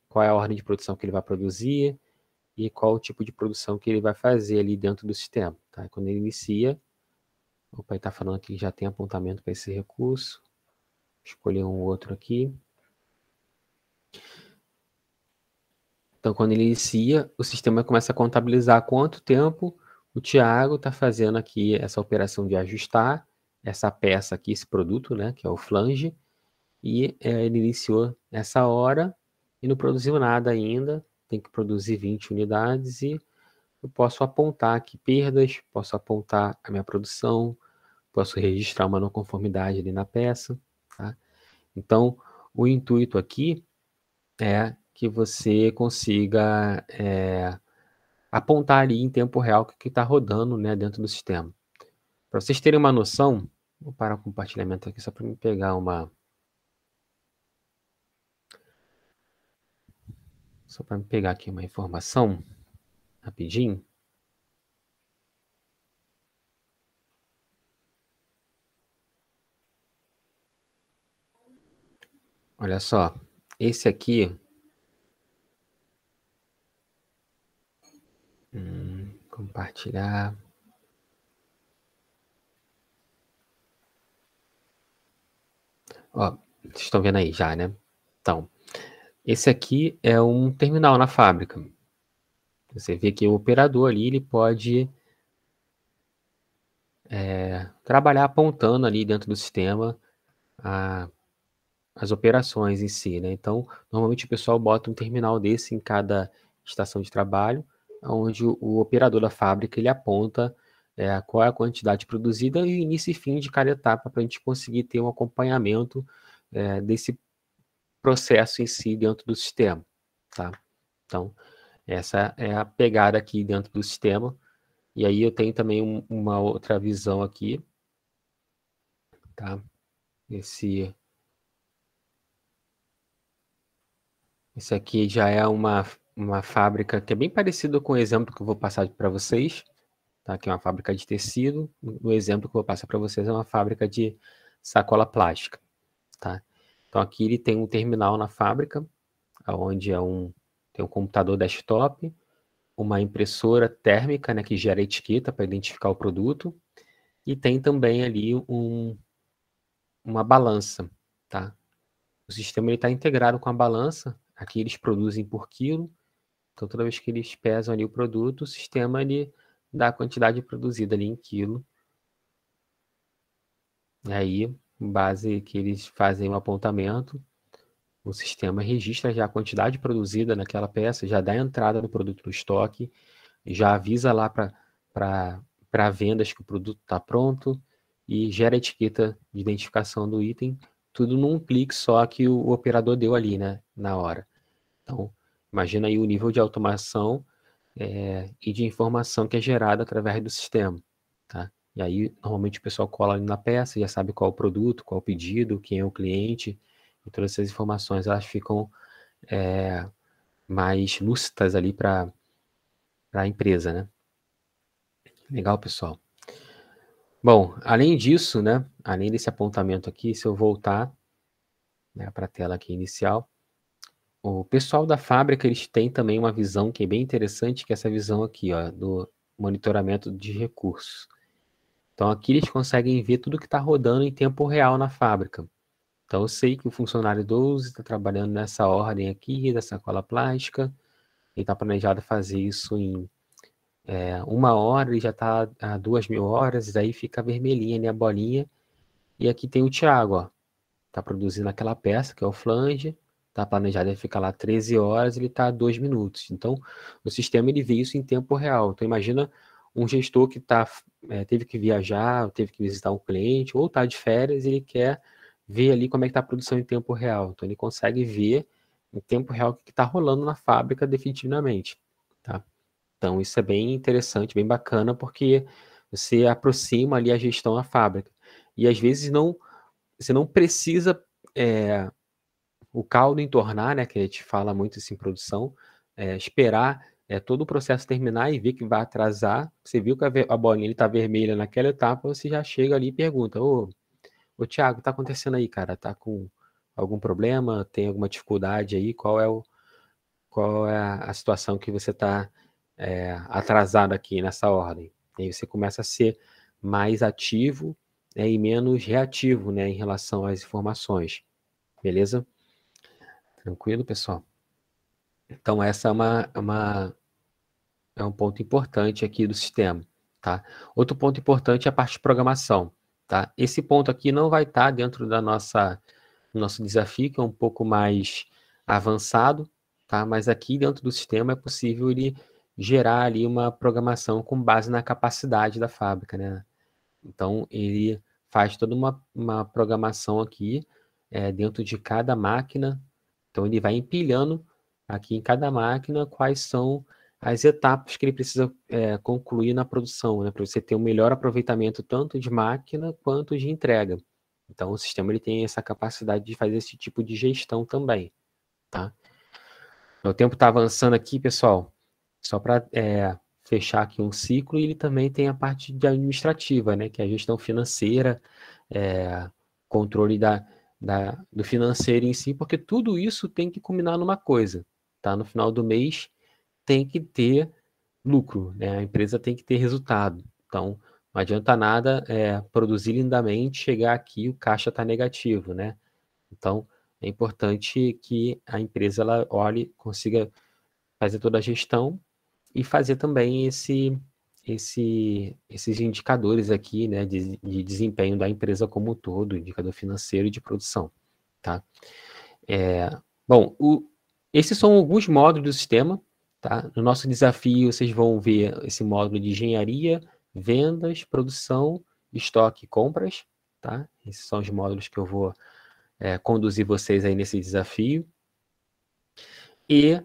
Qual é a ordem de produção que ele vai produzir e qual o tipo de produção que ele vai fazer ali dentro do sistema, tá? Quando ele inicia, opa, ele está falando que já tem apontamento para esse recurso, escolher um outro aqui. Então, quando ele inicia, o sistema começa a contabilizar quanto tempo o Thiago está fazendo aqui essa operação de ajustar essa peça aqui, esse produto, né, que é o flange, e ele iniciou essa hora e não produziu nada ainda, tem que produzir 20 unidades e eu posso apontar aqui perdas, posso apontar a minha produção, posso registrar uma não conformidade ali na peça, tá? Então, o intuito aqui é que você consiga apontar ali em tempo real o que está rodando, né, dentro do sistema. Para vocês terem uma noção, vou parar o compartilhamento aqui só para me pegar uma... Só para me pegar aqui uma informação, rapidinho. Olha só, esse aqui... compartilhar... Ó, vocês estão vendo aí já, né? Então, esse aqui é um terminal na fábrica. Você vê que o operador ali, ele pode trabalhar apontando ali dentro do sistema as operações em si, né? Então, normalmente o pessoal bota um terminal desse em cada estação de trabalho, onde o operador da fábrica, ele aponta qual é a quantidade produzida e o início e fim de cada etapa para a gente conseguir ter um acompanhamento desse processo em si dentro do sistema, tá? Então, essa é a pegada aqui dentro do sistema. E aí eu tenho também uma outra visão aqui, tá? Esse aqui já é uma fábrica que é bem parecido com o exemplo que eu vou passar para vocês, tá? Que é uma fábrica de tecido. O exemplo que eu vou passar para vocês é uma fábrica de sacola plástica, tá? Então aqui ele tem um terminal na fábrica, onde tem um computador desktop, uma impressora térmica, né, que gera etiqueta para identificar o produto, e tem também ali uma balança, tá? O sistema está integrado com a balança. Aqui eles produzem por quilo. Então, toda vez que eles pesam ali o produto, o sistema ele dá a quantidade produzida ali em quilo. E aí, com base que eles fazem o apontamento, o sistema registra já a quantidade produzida naquela peça, já dá a entrada do produto no estoque, já avisa lá para vendas que o produto está pronto e gera a etiqueta de identificação do item, tudo num clique só que o operador deu ali, né, na hora. Então, imagina aí o nível de automação e de informação que é gerada através do sistema, tá? E aí, normalmente o pessoal cola ali na peça, já sabe qual é o produto, qual é o pedido, quem é o cliente, e todas essas informações elas ficam mais lúcidas ali para a empresa, né? Legal, pessoal. Bom, além disso, né, além desse apontamento aqui, se eu voltar, né, para a tela aqui inicial, o pessoal da fábrica, eles têm também uma visão que é bem interessante, que é essa visão aqui, ó, do monitoramento de recursos. Então, aqui eles conseguem ver tudo que está rodando em tempo real na fábrica. Então, eu sei que o funcionário 12 está trabalhando nessa ordem aqui, da sacola plástica, ele está planejado fazer isso em 1 hora, ele já está a 2.000 horas, e daí fica vermelhinha ali a bolinha. E aqui tem o Thiago, ó, está produzindo aquela peça, que é o flange, está planejado ele ficar lá 13 horas, ele está a 2 minutos. Então, o sistema ele vê isso em tempo real. Então, imagina um gestor que teve que viajar, teve que visitar um cliente, ou está de férias e ele quer ver ali como é que está a produção em tempo real. Então, ele consegue ver em tempo real o que está rolando na fábrica definitivamente, tá? Então, isso é bem interessante, bem bacana, porque você aproxima ali a gestão à fábrica. E às vezes você não precisa o caldo entornar, né, que a gente fala muito isso em produção, esperar todo o processo terminar e ver que vai atrasar. Você viu que a bolinha está vermelha naquela etapa, você já chega ali e pergunta: ô Thiago, está acontecendo aí, cara? Está com algum problema? Tem alguma dificuldade aí? Qual é a situação que você está atrasado aqui nessa ordem? E aí você começa a ser mais ativo, né, e menos reativo, né, em relação às informações. Beleza? Tranquilo, pessoal? Então, essa é um ponto importante aqui do sistema, tá? Outro ponto importante é a parte de programação, tá? Esse ponto aqui não vai estar dentro do nosso desafio, que é um pouco mais avançado, tá? Mas aqui dentro do sistema é possível ele gerar ali uma programação com base na capacidade da fábrica, né? Então, ele faz toda uma programação aqui dentro de cada máquina. Então, ele vai empilhando aqui em cada máquina quais são as etapas que ele precisa concluir na produção, né? Para você ter um melhor aproveitamento tanto de máquina quanto de entrega. Então, o sistema ele tem essa capacidade de fazer esse tipo de gestão também, tá? O tempo está avançando aqui, pessoal. Só para fechar aqui um ciclo, e ele também tem a parte de administrativa, né? Que é a gestão financeira, controle do financeiro em si, porque tudo isso tem que culminar numa coisa, tá? No final do mês tem que ter lucro, né? A empresa tem que ter resultado. Então, não adianta nada produzir lindamente, chegar aqui o caixa está negativo, né? Então, é importante que a empresa ela olhe, consiga fazer toda a gestão e fazer também esses indicadores aqui, né, de desempenho da empresa como um todo, indicador financeiro e de produção, tá? Bom, esses são alguns módulos do sistema, tá? No nosso desafio, vocês vão ver esse módulo de engenharia, vendas, produção, estoque e compras, tá? Esses são os módulos que eu vou conduzir vocês aí nesse desafio. E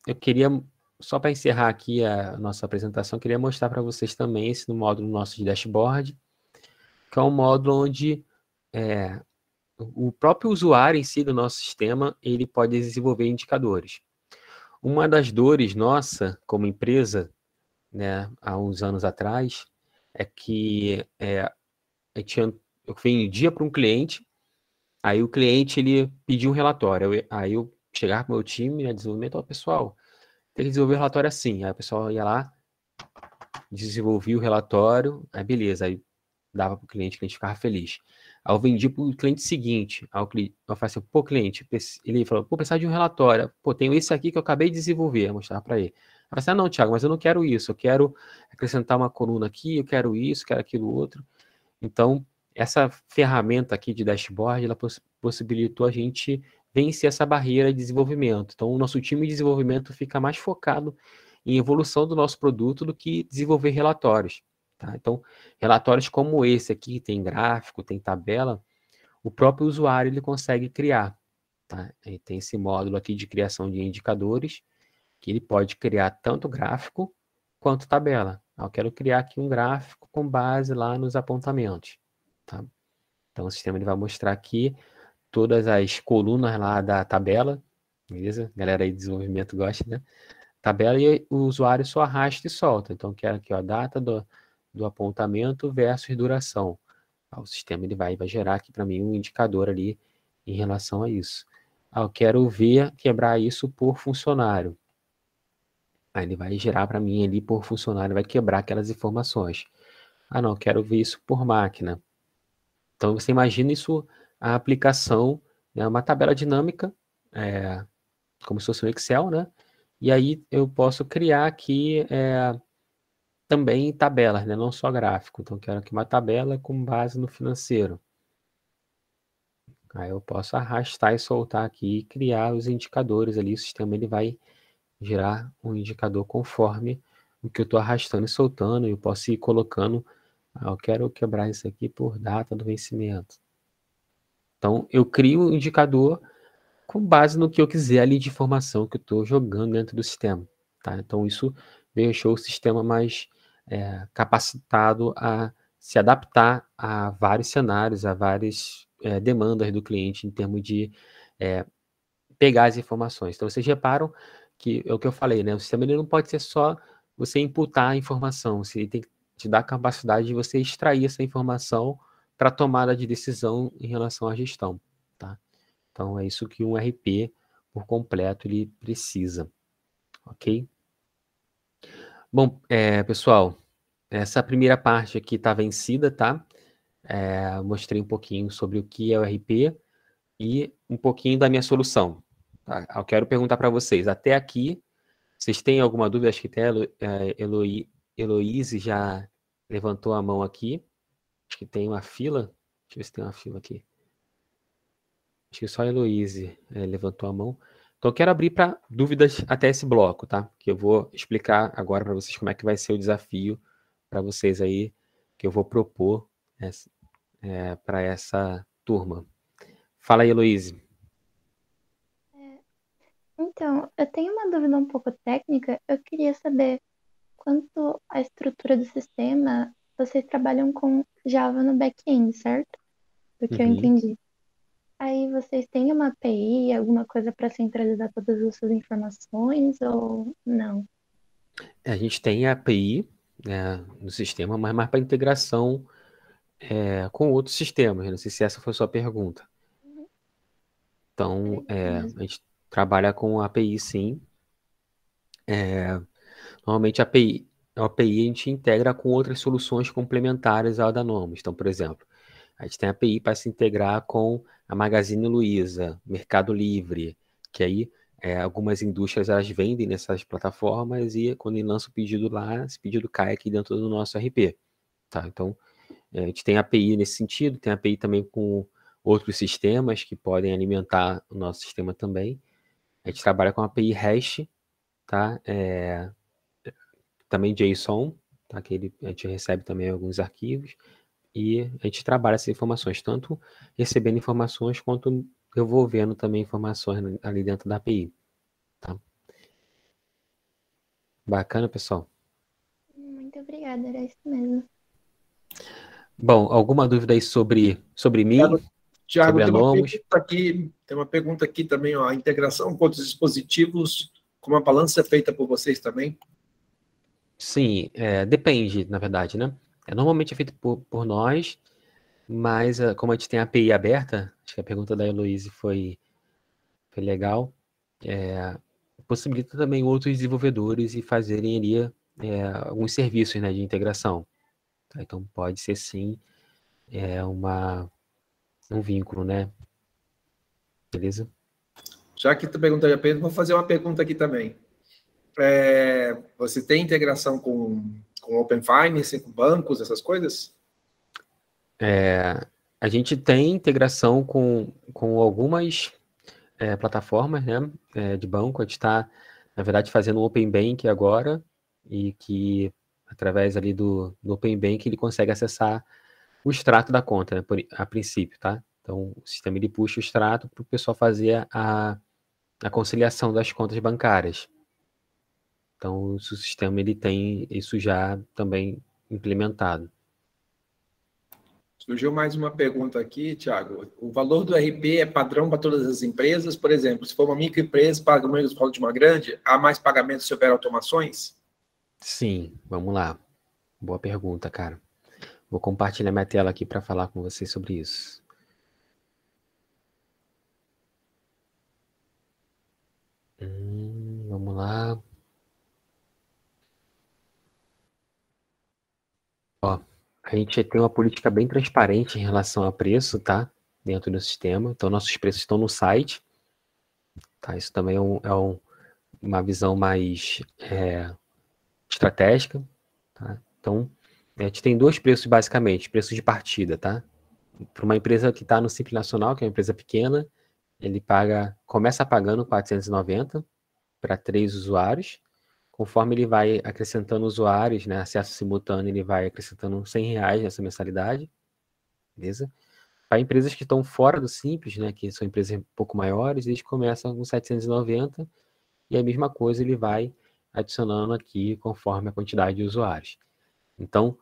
eu queria, só para encerrar aqui a nossa apresentação, queria mostrar para vocês também esse módulo nosso de dashboard, que é um módulo onde o próprio usuário em si do nosso sistema, ele pode desenvolver indicadores. Uma das dores nossa, como empresa, né, há uns anos atrás, é que eu vendia para um cliente, aí o cliente ele pediu um relatório, aí eu chegava com o meu time, né, desenvolvimento, ó, pessoal, tem que desenvolver o relatório assim. Aí o pessoal ia lá, desenvolvia o relatório, aí beleza, aí dava para o cliente ficava feliz. Aí eu vendi para o cliente seguinte, aí eu falei assim, pô, cliente, ele falou, pô, precisava de um relatório, pô, tenho esse aqui que eu acabei de desenvolver, mostrar para ele. Eu falei assim, não, Thiago, mas eu não quero isso, eu quero acrescentar uma coluna aqui, eu quero isso, quero aquilo outro. Então, essa ferramenta aqui de dashboard, ela possibilitou a gente vencer essa barreira de desenvolvimento. Então, o nosso time de desenvolvimento fica mais focado em evolução do nosso produto do que desenvolver relatórios. Tá? Então, relatórios como esse aqui, tem gráfico, tem tabela, o próprio usuário ele consegue criar. Tá? Ele tem esse módulo aqui de criação de indicadores, que ele pode criar tanto gráfico quanto tabela. Eu quero criar aqui um gráfico com base lá nos apontamentos. Tá? Então, o sistema ele vai mostrar aqui todas as colunas lá da tabela, beleza? Galera aí de desenvolvimento gosta, né? Tabela e o usuário só arrasta e solta. Então, quero aqui ó, a data do apontamento versus duração. O sistema ele vai gerar aqui para mim um indicador ali em relação a isso. Eu quero ver, quebrar isso por funcionário. Aí ele vai gerar para mim ali por funcionário, vai quebrar aquelas informações. Ah, não, quero ver isso por máquina. Então, você imagina isso, a aplicação, né, uma tabela dinâmica, como se fosse um Excel, né? E aí eu posso criar aqui também tabelas, né? Não só gráfico. Então, quero aqui uma tabela com base no financeiro. Aí eu posso arrastar e soltar aqui e criar os indicadores ali. O sistema ele vai gerar um indicador conforme o que eu estou arrastando e soltando. Eu posso ir colocando, eu quero quebrar isso aqui por data do vencimento. Então, eu crio um indicador com base no que eu quiser ali de informação que eu estou jogando dentro do sistema. Tá? Então, isso deixou o sistema mais capacitado a se adaptar a vários cenários, a várias demandas do cliente em termos de pegar as informações. Então, vocês reparam que é o que eu falei, né? O sistema ele não pode ser só você imputar a informação, você tem que te dar a capacidade de você extrair essa informação para tomada de decisão em relação à gestão, tá? Então, é isso que um RP por completo ele precisa, ok? Bom, pessoal, essa primeira parte aqui está vencida, tá? Mostrei um pouquinho sobre o que é o RP e um pouquinho da minha solução. Tá? Eu quero perguntar para vocês, até aqui, vocês têm alguma dúvida? Acho que até a Heloíse já levantou a mão aqui. Acho que tem uma fila. Deixa eu ver se tem uma fila aqui. Acho que só a Heloíse levantou a mão. Então, eu quero abrir para dúvidas até esse bloco, tá? Que eu vou explicar agora para vocês como é que vai ser o desafio para vocês aí, que eu vou propor para essa turma. Fala aí, Heloíse. Então, eu tenho uma dúvida um pouco técnica. Eu queria saber quanto à estrutura do sistema, vocês trabalham com Java no back-end, certo? Do que eu Uhum. entendi. Aí vocês têm uma API, alguma coisa para centralizar todas as suas informações ou não? A gente tem a API, né, no sistema, mas mais para integração com outros sistemas. Não sei se essa foi a sua pergunta. Uhum. Era Então, isso mesmo. a gente trabalha com API, sim. Normalmente, a API a gente integra com outras soluções complementares à da Nomos. Então, por exemplo, a gente tem a API para se integrar com a Magazine Luiza, Mercado Livre, que aí algumas indústrias elas vendem nessas plataformas e quando ele lança o pedido lá, esse pedido cai aqui dentro do nosso RP. Tá? Então, a gente tem API nesse sentido, tem API também com outros sistemas que podem alimentar o nosso sistema também. A gente trabalha com API REST, tá? Também JSON, tá? A gente recebe também alguns arquivos e a gente trabalha essas informações, tanto recebendo informações quanto devolvendo também informações ali dentro da API. Tá? Bacana, pessoal? Muito obrigada, era isso mesmo. Bom, alguma dúvida aí sobre mim, Tiago, sobre a tem uma Nomos? pergunta aqui, também, ó, a integração com outros dispositivos, como a balança é feita por vocês também? Sim, depende, na verdade, né? Normalmente é feito por nós, mas como a gente tem a API aberta, acho que a pergunta da Heloíse foi legal, possibilita também outros desenvolvedores e fazerem ali alguns serviços, né, de integração. Tá? Então pode ser sim um vínculo, né? Beleza? Já que tu perguntou a Pedro, vou fazer uma pergunta aqui também. Você tem integração com Open Finance, com bancos, essas coisas? A gente tem integração com algumas plataformas, né, de banco. A gente está, na verdade, fazendo um Open Bank agora e que, através ali do Open Bank, ele consegue acessar o extrato da conta, né, a princípio, tá? Então, o sistema ele puxa o extrato para o pessoal fazer a conciliação das contas bancárias. Então, o sistema ele tem isso já também implementado. Surgiu mais uma pergunta aqui, Tiago. O valor do RP é padrão para todas as empresas? Por exemplo, se for uma microempresa, paga o mesmo valor de uma grande? Há mais pagamentos se houver automações? Sim, vamos lá. Boa pergunta, cara. Vou compartilhar minha tela aqui para falar com vocês sobre isso. Vamos lá. Ó, a gente tem uma política bem transparente em relação a preço, tá? Dentro do sistema. Então, nossos preços estão no site. Tá? Isso também uma visão mais estratégica. Tá? Então, a gente tem dois preços, basicamente. Preços de partida, tá? Para uma empresa que está no Simples Nacional, que é uma empresa pequena, ele começa pagando 490 para 3 usuários. Conforme ele vai acrescentando usuários, né, acesso simultâneo, ele vai acrescentando R$100 nessa mensalidade, beleza? Para empresas que estão fora do Simples, né, que são empresas um pouco maiores, eles começam com 790 e a mesma coisa ele vai adicionando aqui conforme a quantidade de usuários. Então,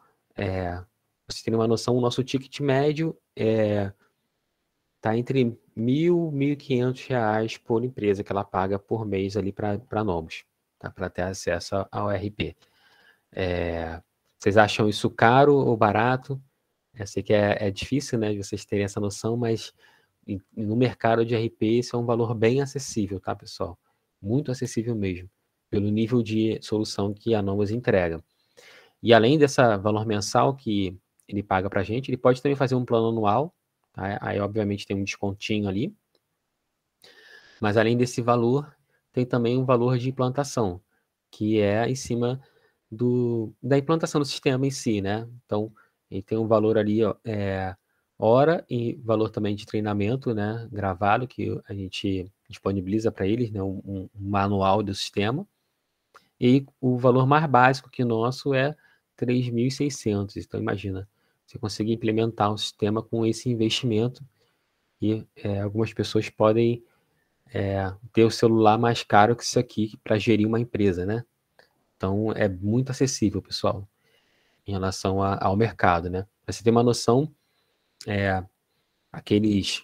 vocês terem uma noção, o nosso ticket médio está entre R$1.000 e R$1.500 por empresa que ela paga por mês ali para Nomos, tá? Para ter acesso ao RP. Vocês acham isso caro ou barato? Eu sei que é difícil, né, de vocês terem essa noção, mas no mercado de RP isso é um valor bem acessível, tá, pessoal? Muito acessível mesmo, pelo nível de solução que a Nomos entrega. E além desse valor mensal que ele paga para a gente, ele pode também fazer um plano anual, tá? Aí obviamente tem um descontinho ali. Mas além desse valor, tem também um valor de implantação, que é em cima da implantação do sistema em si, né? Então, ele tem um valor ali, ó, hora e valor também de treinamento, né? Gravado, que a gente disponibiliza para eles, né? Um manual do sistema. E o valor mais básico que nosso é 3.600. Então, imagina, você conseguir implementar um sistema com esse investimento e algumas pessoas podem ter o celular mais caro que isso aqui para gerir uma empresa, né? Então, é muito acessível, pessoal, em relação ao mercado, né? Para você ter uma noção, aqueles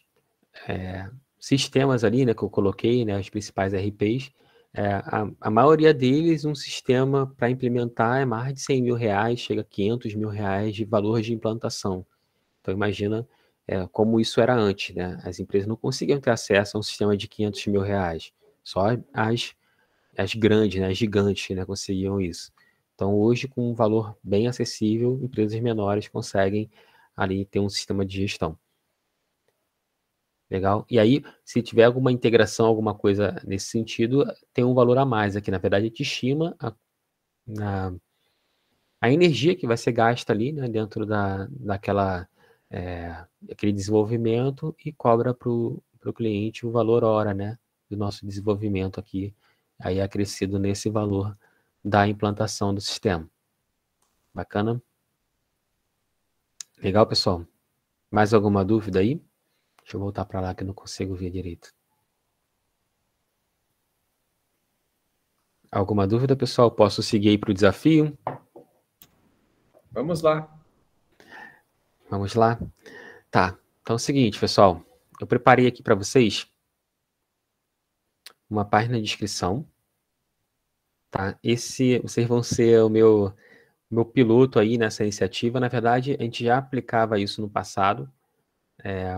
sistemas ali, né, que eu coloquei, né, os principais RPs, a maioria deles, um sistema para implementar é mais de 100 mil reais, chega a 500 mil reais de valor de implantação. Então, imagina como isso era antes, né? As empresas não conseguiam ter acesso a um sistema de 500 mil reais. Só as grandes, né, as gigantes, né, conseguiam isso. Então, hoje, com um valor bem acessível, empresas menores conseguem ali ter um sistema de gestão. Legal? E aí, se tiver alguma integração, alguma coisa nesse sentido, tem um valor a mais aqui. Na verdade, a gente estima a energia que vai ser gasta ali, né, dentro daquele desenvolvimento e cobra para o cliente o valor hora, né, do nosso desenvolvimento aqui. Aí é acrescido nesse valor da implantação do sistema. Bacana? Legal, pessoal? Mais alguma dúvida aí? Deixa eu voltar para lá que eu não consigo ver direito. Alguma dúvida, pessoal? Posso seguir aí para o desafio? Vamos lá. Vamos lá? Tá. Então é o seguinte, pessoal. Eu preparei aqui para vocês uma página de inscrição. Tá? Vocês vão ser o meu piloto aí nessa iniciativa. Na verdade, a gente já aplicava isso no passado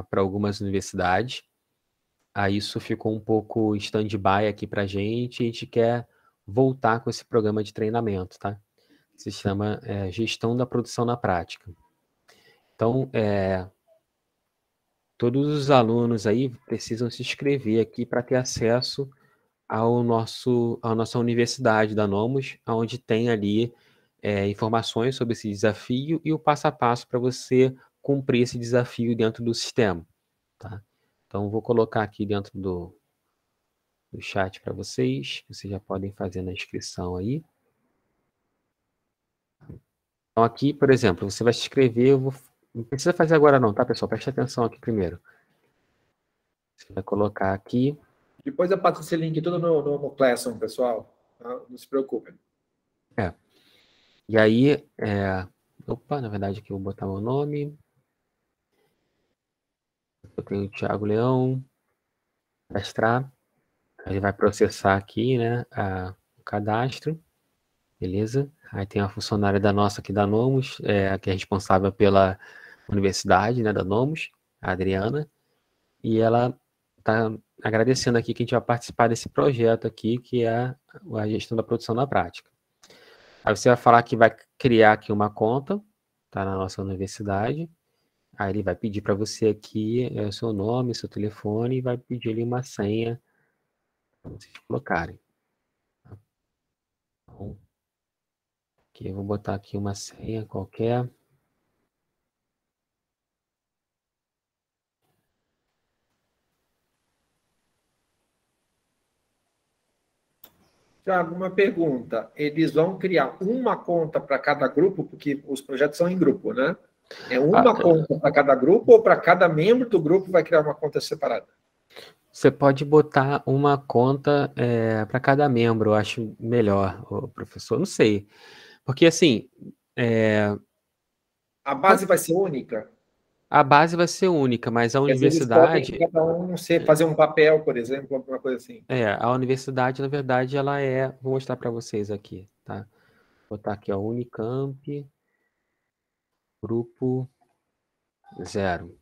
para algumas universidades. Aí isso ficou um pouco em stand-by aqui para a gente quer voltar com esse programa de treinamento, tá? Se chama Gestão da Produção na Prática. Então, todos os alunos aí precisam se inscrever aqui para ter acesso à nossa universidade da Nomos, onde tem ali informações sobre esse desafio e o passo a passo para você cumprir esse desafio dentro do sistema, tá? Então, vou colocar aqui dentro do chat para vocês já podem fazer a inscrição aí. Então, aqui, por exemplo, você vai se inscrever, não precisa fazer agora não, tá, pessoal? Preste atenção aqui primeiro. Você vai colocar aqui. Depois eu passo esse link tudo no Classroom, pessoal. Não se preocupem. E aí, opa, na verdade aqui eu vou botar meu nome. Eu tenho o Thiago Leão. Cadastrar. Ele vai processar aqui, né, o cadastro. Beleza? Aí tem a funcionária da nossa aqui da Nomos, que é responsável pela universidade, né, da Nomos, a Adriana. E ela está agradecendo aqui que a gente vai participar desse projeto aqui, que é a gestão da produção na prática. Aí você vai falar que vai criar aqui uma conta, tá, na nossa universidade. Aí ele vai pedir para você aqui o seu nome, seu telefone e vai pedir ali uma senha para vocês colocarem. Então, aqui eu vou botar aqui uma senha qualquer. Tiago, uma pergunta. Eles vão criar uma conta para cada grupo, porque os projetos são em grupo, né? É uma conta para cada grupo ou para cada membro do grupo vai criar uma conta separada? Você pode botar uma conta para cada membro, eu acho melhor, professor. Não sei. Porque assim. A base vai ser única? A base vai ser única, mas a Quer dizer, eles podem universidade. cada um fazer um papel, por exemplo, alguma coisa assim. A universidade, na verdade, ela é. Vou mostrar para vocês aqui, tá? Vou botar aqui, ó, Unicamp, grupo 0.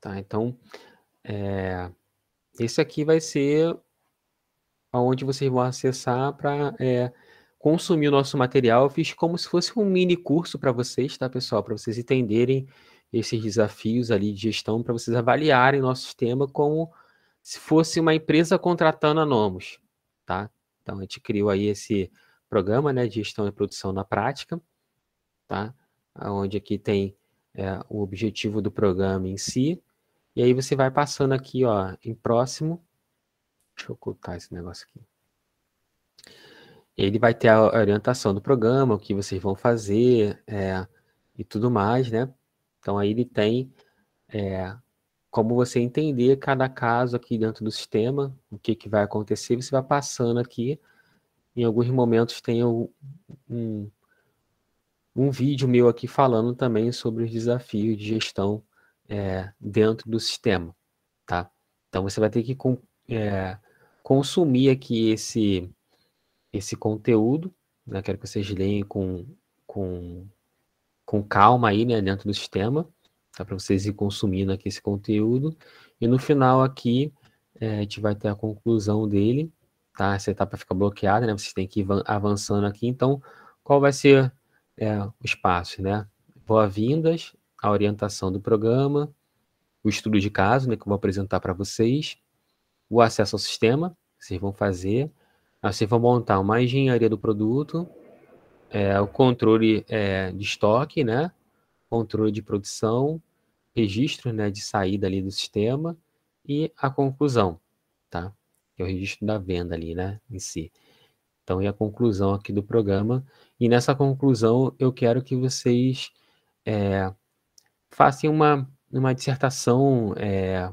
Tá, então, esse aqui vai ser onde vocês vão acessar para consumir o nosso material, eu fiz como se fosse um mini curso para vocês, tá, pessoal? Para vocês entenderem esses desafios ali de gestão, para vocês avaliarem nosso sistema como se fosse uma empresa contratando a Nomos, tá? Então, a gente criou aí esse programa, né, de gestão e produção na prática, tá? Onde aqui tem o objetivo do programa em si, e aí você vai passando aqui, ó, em próximo. Deixa eu ocultar esse negócio aqui. Ele vai ter a orientação do programa, o que vocês vão fazer e tudo mais, né? Então, aí ele tem como você entender cada caso aqui dentro do sistema, o que vai acontecer, você vai passando aqui. Em alguns momentos tem um vídeo meu aqui falando também sobre os desafios de gestão dentro do sistema, tá? Então, você vai ter que consumir aqui esse conteúdo, né? Quero que vocês leiam com calma aí, né, dentro do sistema, tá? Para vocês ir consumindo aqui esse conteúdo. E no final aqui, a gente vai ter a conclusão dele, tá? Essa etapa fica bloqueada, né? Vocês têm que ir avançando aqui. Então, qual vai ser os passos, né? Boas-vindas, a orientação do programa, o estudo de caso, né, que eu vou apresentar para vocês, o acesso ao sistema, que vocês vão fazer, aí vocês vão montar uma engenharia do produto, o controle de estoque, né? Controle de produção, registro, né, de saída ali do sistema e a conclusão, tá? Que é o registro da venda ali, né, em si. Então, é a conclusão aqui do programa. E nessa conclusão, eu quero que vocês façam uma dissertação,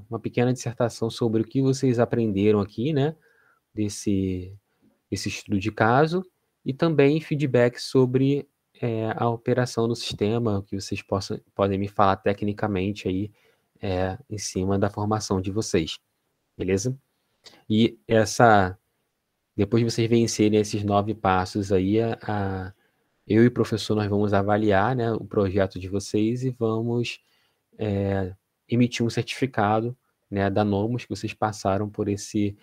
uma pequena dissertação sobre o que vocês aprenderam aqui, né, desse estudo de caso, e também feedback sobre a operação do sistema, o que vocês podem me falar tecnicamente aí em cima da formação de vocês, beleza? E depois de vocês vencerem esses 9 passos aí, eu e o professor nós vamos avaliar, né, o projeto de vocês e vamos emitir um certificado, né, da Nomos, que vocês passaram por esse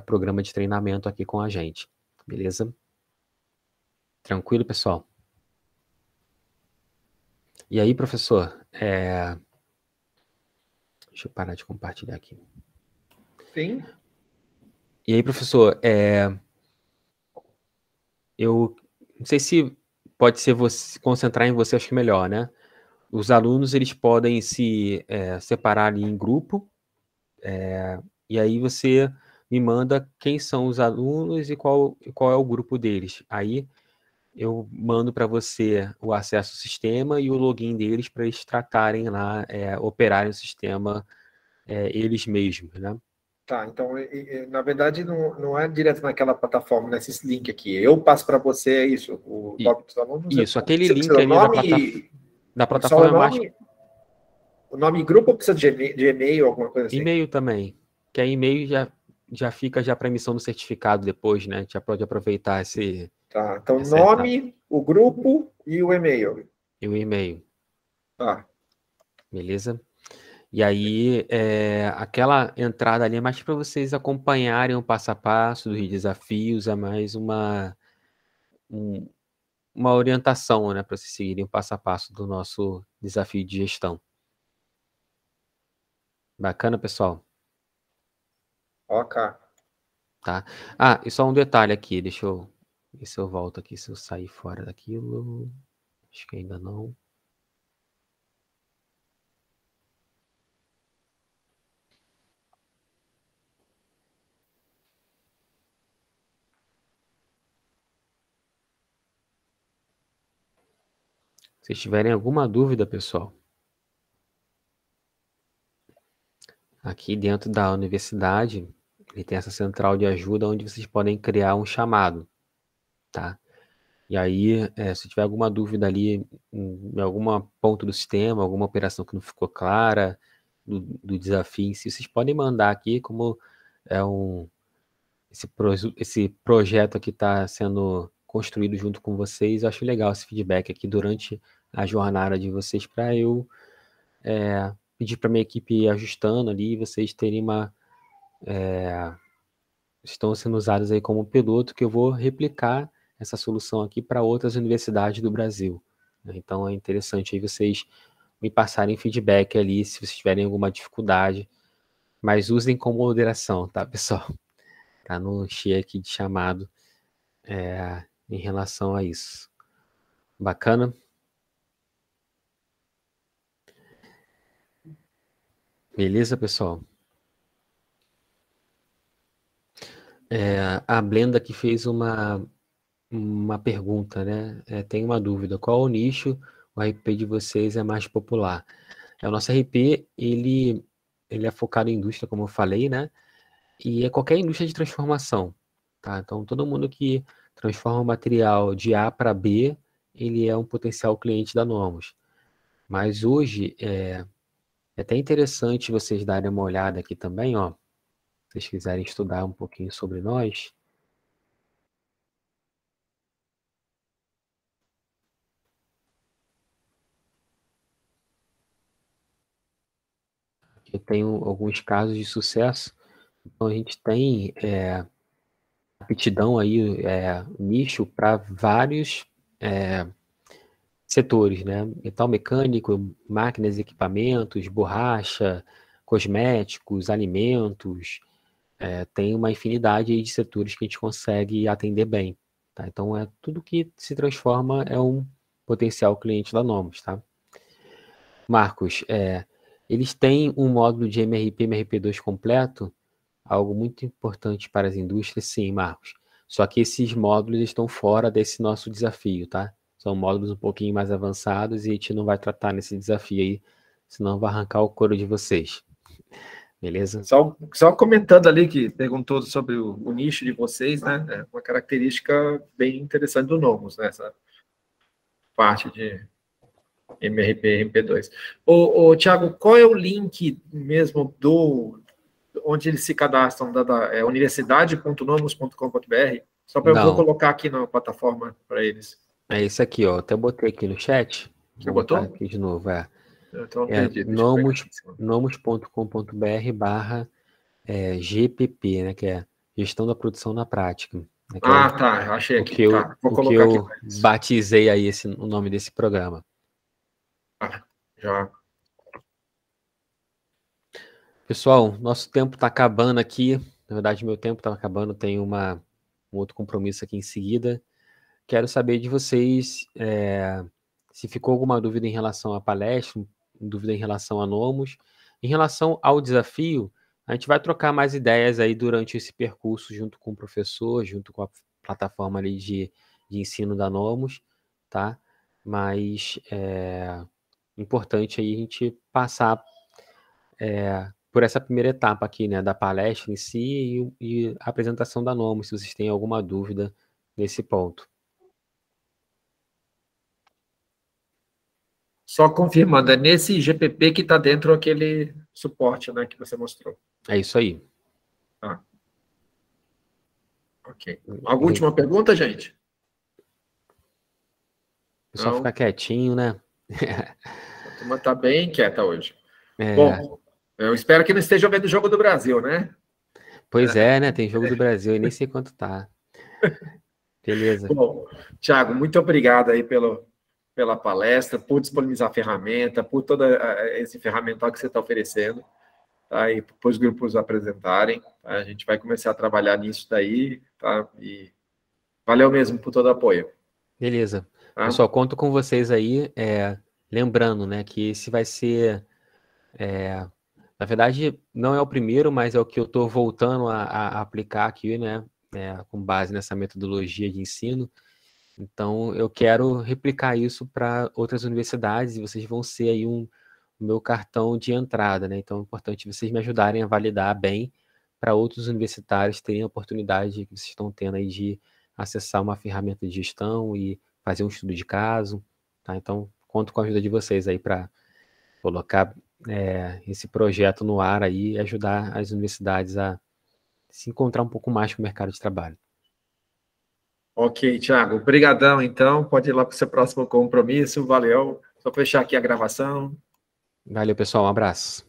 programa de treinamento aqui com a gente, beleza? Tranquilo, pessoal? E aí, professor, deixa eu parar de compartilhar aqui. Sim. E aí, professor, eu não sei se pode ser você concentrar em você, acho que melhor, né? Os alunos, eles podem se separar ali em grupo, e aí você me manda quem são os alunos e qual é o grupo deles. Aí eu mando para você o acesso ao sistema e o login deles para eles tratarem lá, operarem o sistema eles mesmos, né? Tá, então, na verdade, não é direto naquela plataforma, nesse link aqui. Eu passo para você isso, o nome dos alunos. Isso, aquele link ali da plataforma é mais... O nome e grupo ou precisa de e-mail, alguma coisa assim? E-mail também, que a e-mail já fica para emissão do certificado depois, né? Já pode aproveitar esse... Tá, então nome, o grupo e o e-mail. E o e-mail. Tá. Beleza? E aí, aquela entrada ali é mais para vocês acompanharem o passo a passo dos desafios, é mais uma orientação, né, para vocês seguirem o passo a passo do nosso desafio de gestão. Bacana, pessoal? Ok. Tá. Ah, e só um detalhe aqui, deixa eu ver se eu volto aqui, se eu sair fora daquilo. Acho que ainda não. Se tiverem alguma dúvida, pessoal, aqui dentro da universidade, ele tem essa central de ajuda onde vocês podem criar um chamado, tá? E aí, se tiver alguma dúvida ali em algum ponto do sistema, alguma operação que não ficou clara, do desafio em si, vocês podem mandar aqui, como esse projeto aqui está sendo construído junto com vocês. Eu acho legal esse feedback aqui durante a jornada de vocês, para eu pedir para minha equipe ir ajustando ali, e vocês terem estão sendo usados aí como piloto, que eu vou replicar essa solução aqui para outras universidades do Brasil. Então, é interessante aí vocês me passarem feedback ali, se vocês tiverem alguma dificuldade, mas usem com moderação, tá, pessoal? Tá no cheio aqui de chamado em relação a isso. Bacana? Beleza, pessoal? A Blenda aqui fez uma pergunta, né? Tem uma dúvida. Qual o nicho o RP de vocês é mais popular? O nosso RP, ele é focado em indústria, como eu falei, né? E é qualquer indústria de transformação, tá? Então, todo mundo que transforma o material de A para B, ele é um potencial cliente da Nomos. Mas hoje, é até interessante vocês darem uma olhada aqui também, ó. Se vocês quiserem estudar um pouquinho sobre nós. Eu tenho alguns casos de sucesso. Então, a gente tem aptidão aí, nicho para vários setores, né? Metal mecânico, máquinas, equipamentos, borracha, cosméticos, alimentos. Tem uma infinidade aí de setores que a gente consegue atender bem, tá? Então, tudo que se transforma é um potencial cliente da Nomos, tá? Marcos, eles têm um módulo de MRP, MRP2 completo, algo muito importante para as indústrias, sim, Marcos. Só que esses módulos estão fora desse nosso desafio, tá? São módulos um pouquinho mais avançados e a gente não vai tratar nesse desafio aí, senão vai arrancar o couro de vocês. Beleza? Só comentando ali que perguntou sobre o nicho de vocês, né? É uma característica bem interessante do Nomos, né? Essa parte de MRP, MP2. Thiago, qual é o link mesmo onde eles se cadastram? Universidade.nomos.com.br? Só para eu vou colocar aqui na plataforma para eles. É isso aqui, ó. Até botei aqui no chat. Você botou? Aqui de novo, Então, perdi. nomos.com.br/GPP, né? Que é Gestão da Produção na Prática. Né, tá. Achei aqui. Vou colocar aqui. Batizei aí o nome desse programa. Já. Pessoal, nosso tempo está acabando aqui. Na verdade, meu tempo está acabando. Tenho um outro compromisso aqui em seguida. Quero saber de vocês se ficou alguma dúvida em relação à palestra, dúvida em relação a Nomos. Em relação ao desafio, a gente vai trocar mais ideias aí durante esse percurso junto com o professor, junto com a plataforma ali de ensino da Nomos, tá? Mas importante aí a gente passar por essa primeira etapa aqui, né, da palestra em si e a apresentação da Nomos, se vocês têm alguma dúvida nesse ponto. Só confirmando, é nesse GPP que está dentro aquele suporte, né, que você mostrou. É isso aí. Tá. Ok. Alguma última pergunta, gente? O pessoal fica quietinho, né? A turma está bem quieta hoje. Bom, eu espero que não esteja vendo o Jogo do Brasil, né? Pois né? Tem Jogo do Brasil e nem sei quanto tá. Beleza. Bom, Thiago, muito obrigado aí pela palestra, por disponibilizar a ferramenta, por todo esse ferramental que você está oferecendo, tá? E para os grupos apresentarem. Tá? A gente vai começar a trabalhar nisso daí, tá? E valeu mesmo por todo o apoio. Beleza. Tá? Pessoal, conto com vocês aí, lembrando, né, que esse vai ser, na verdade, não é o primeiro, mas é o que eu estou voltando a aplicar aqui, né, com base nessa metodologia de ensino. Então, eu quero replicar isso para outras universidades e vocês vão ser aí o meu cartão de entrada, né? Então, é importante vocês me ajudarem a validar bem para outros universitários terem a oportunidade que vocês estão tendo aí de acessar uma ferramenta de gestão e fazer um estudo de caso, tá? Então, conto com a ajuda de vocês aí para colocar esse projeto no ar aí e ajudar as universidades a se encontrar um pouco mais com o mercado de trabalho. Ok, Thiago. Obrigadão, então. Pode ir lá para o seu próximo compromisso. Valeu. Só fechar aqui a gravação. Valeu, pessoal. Um abraço.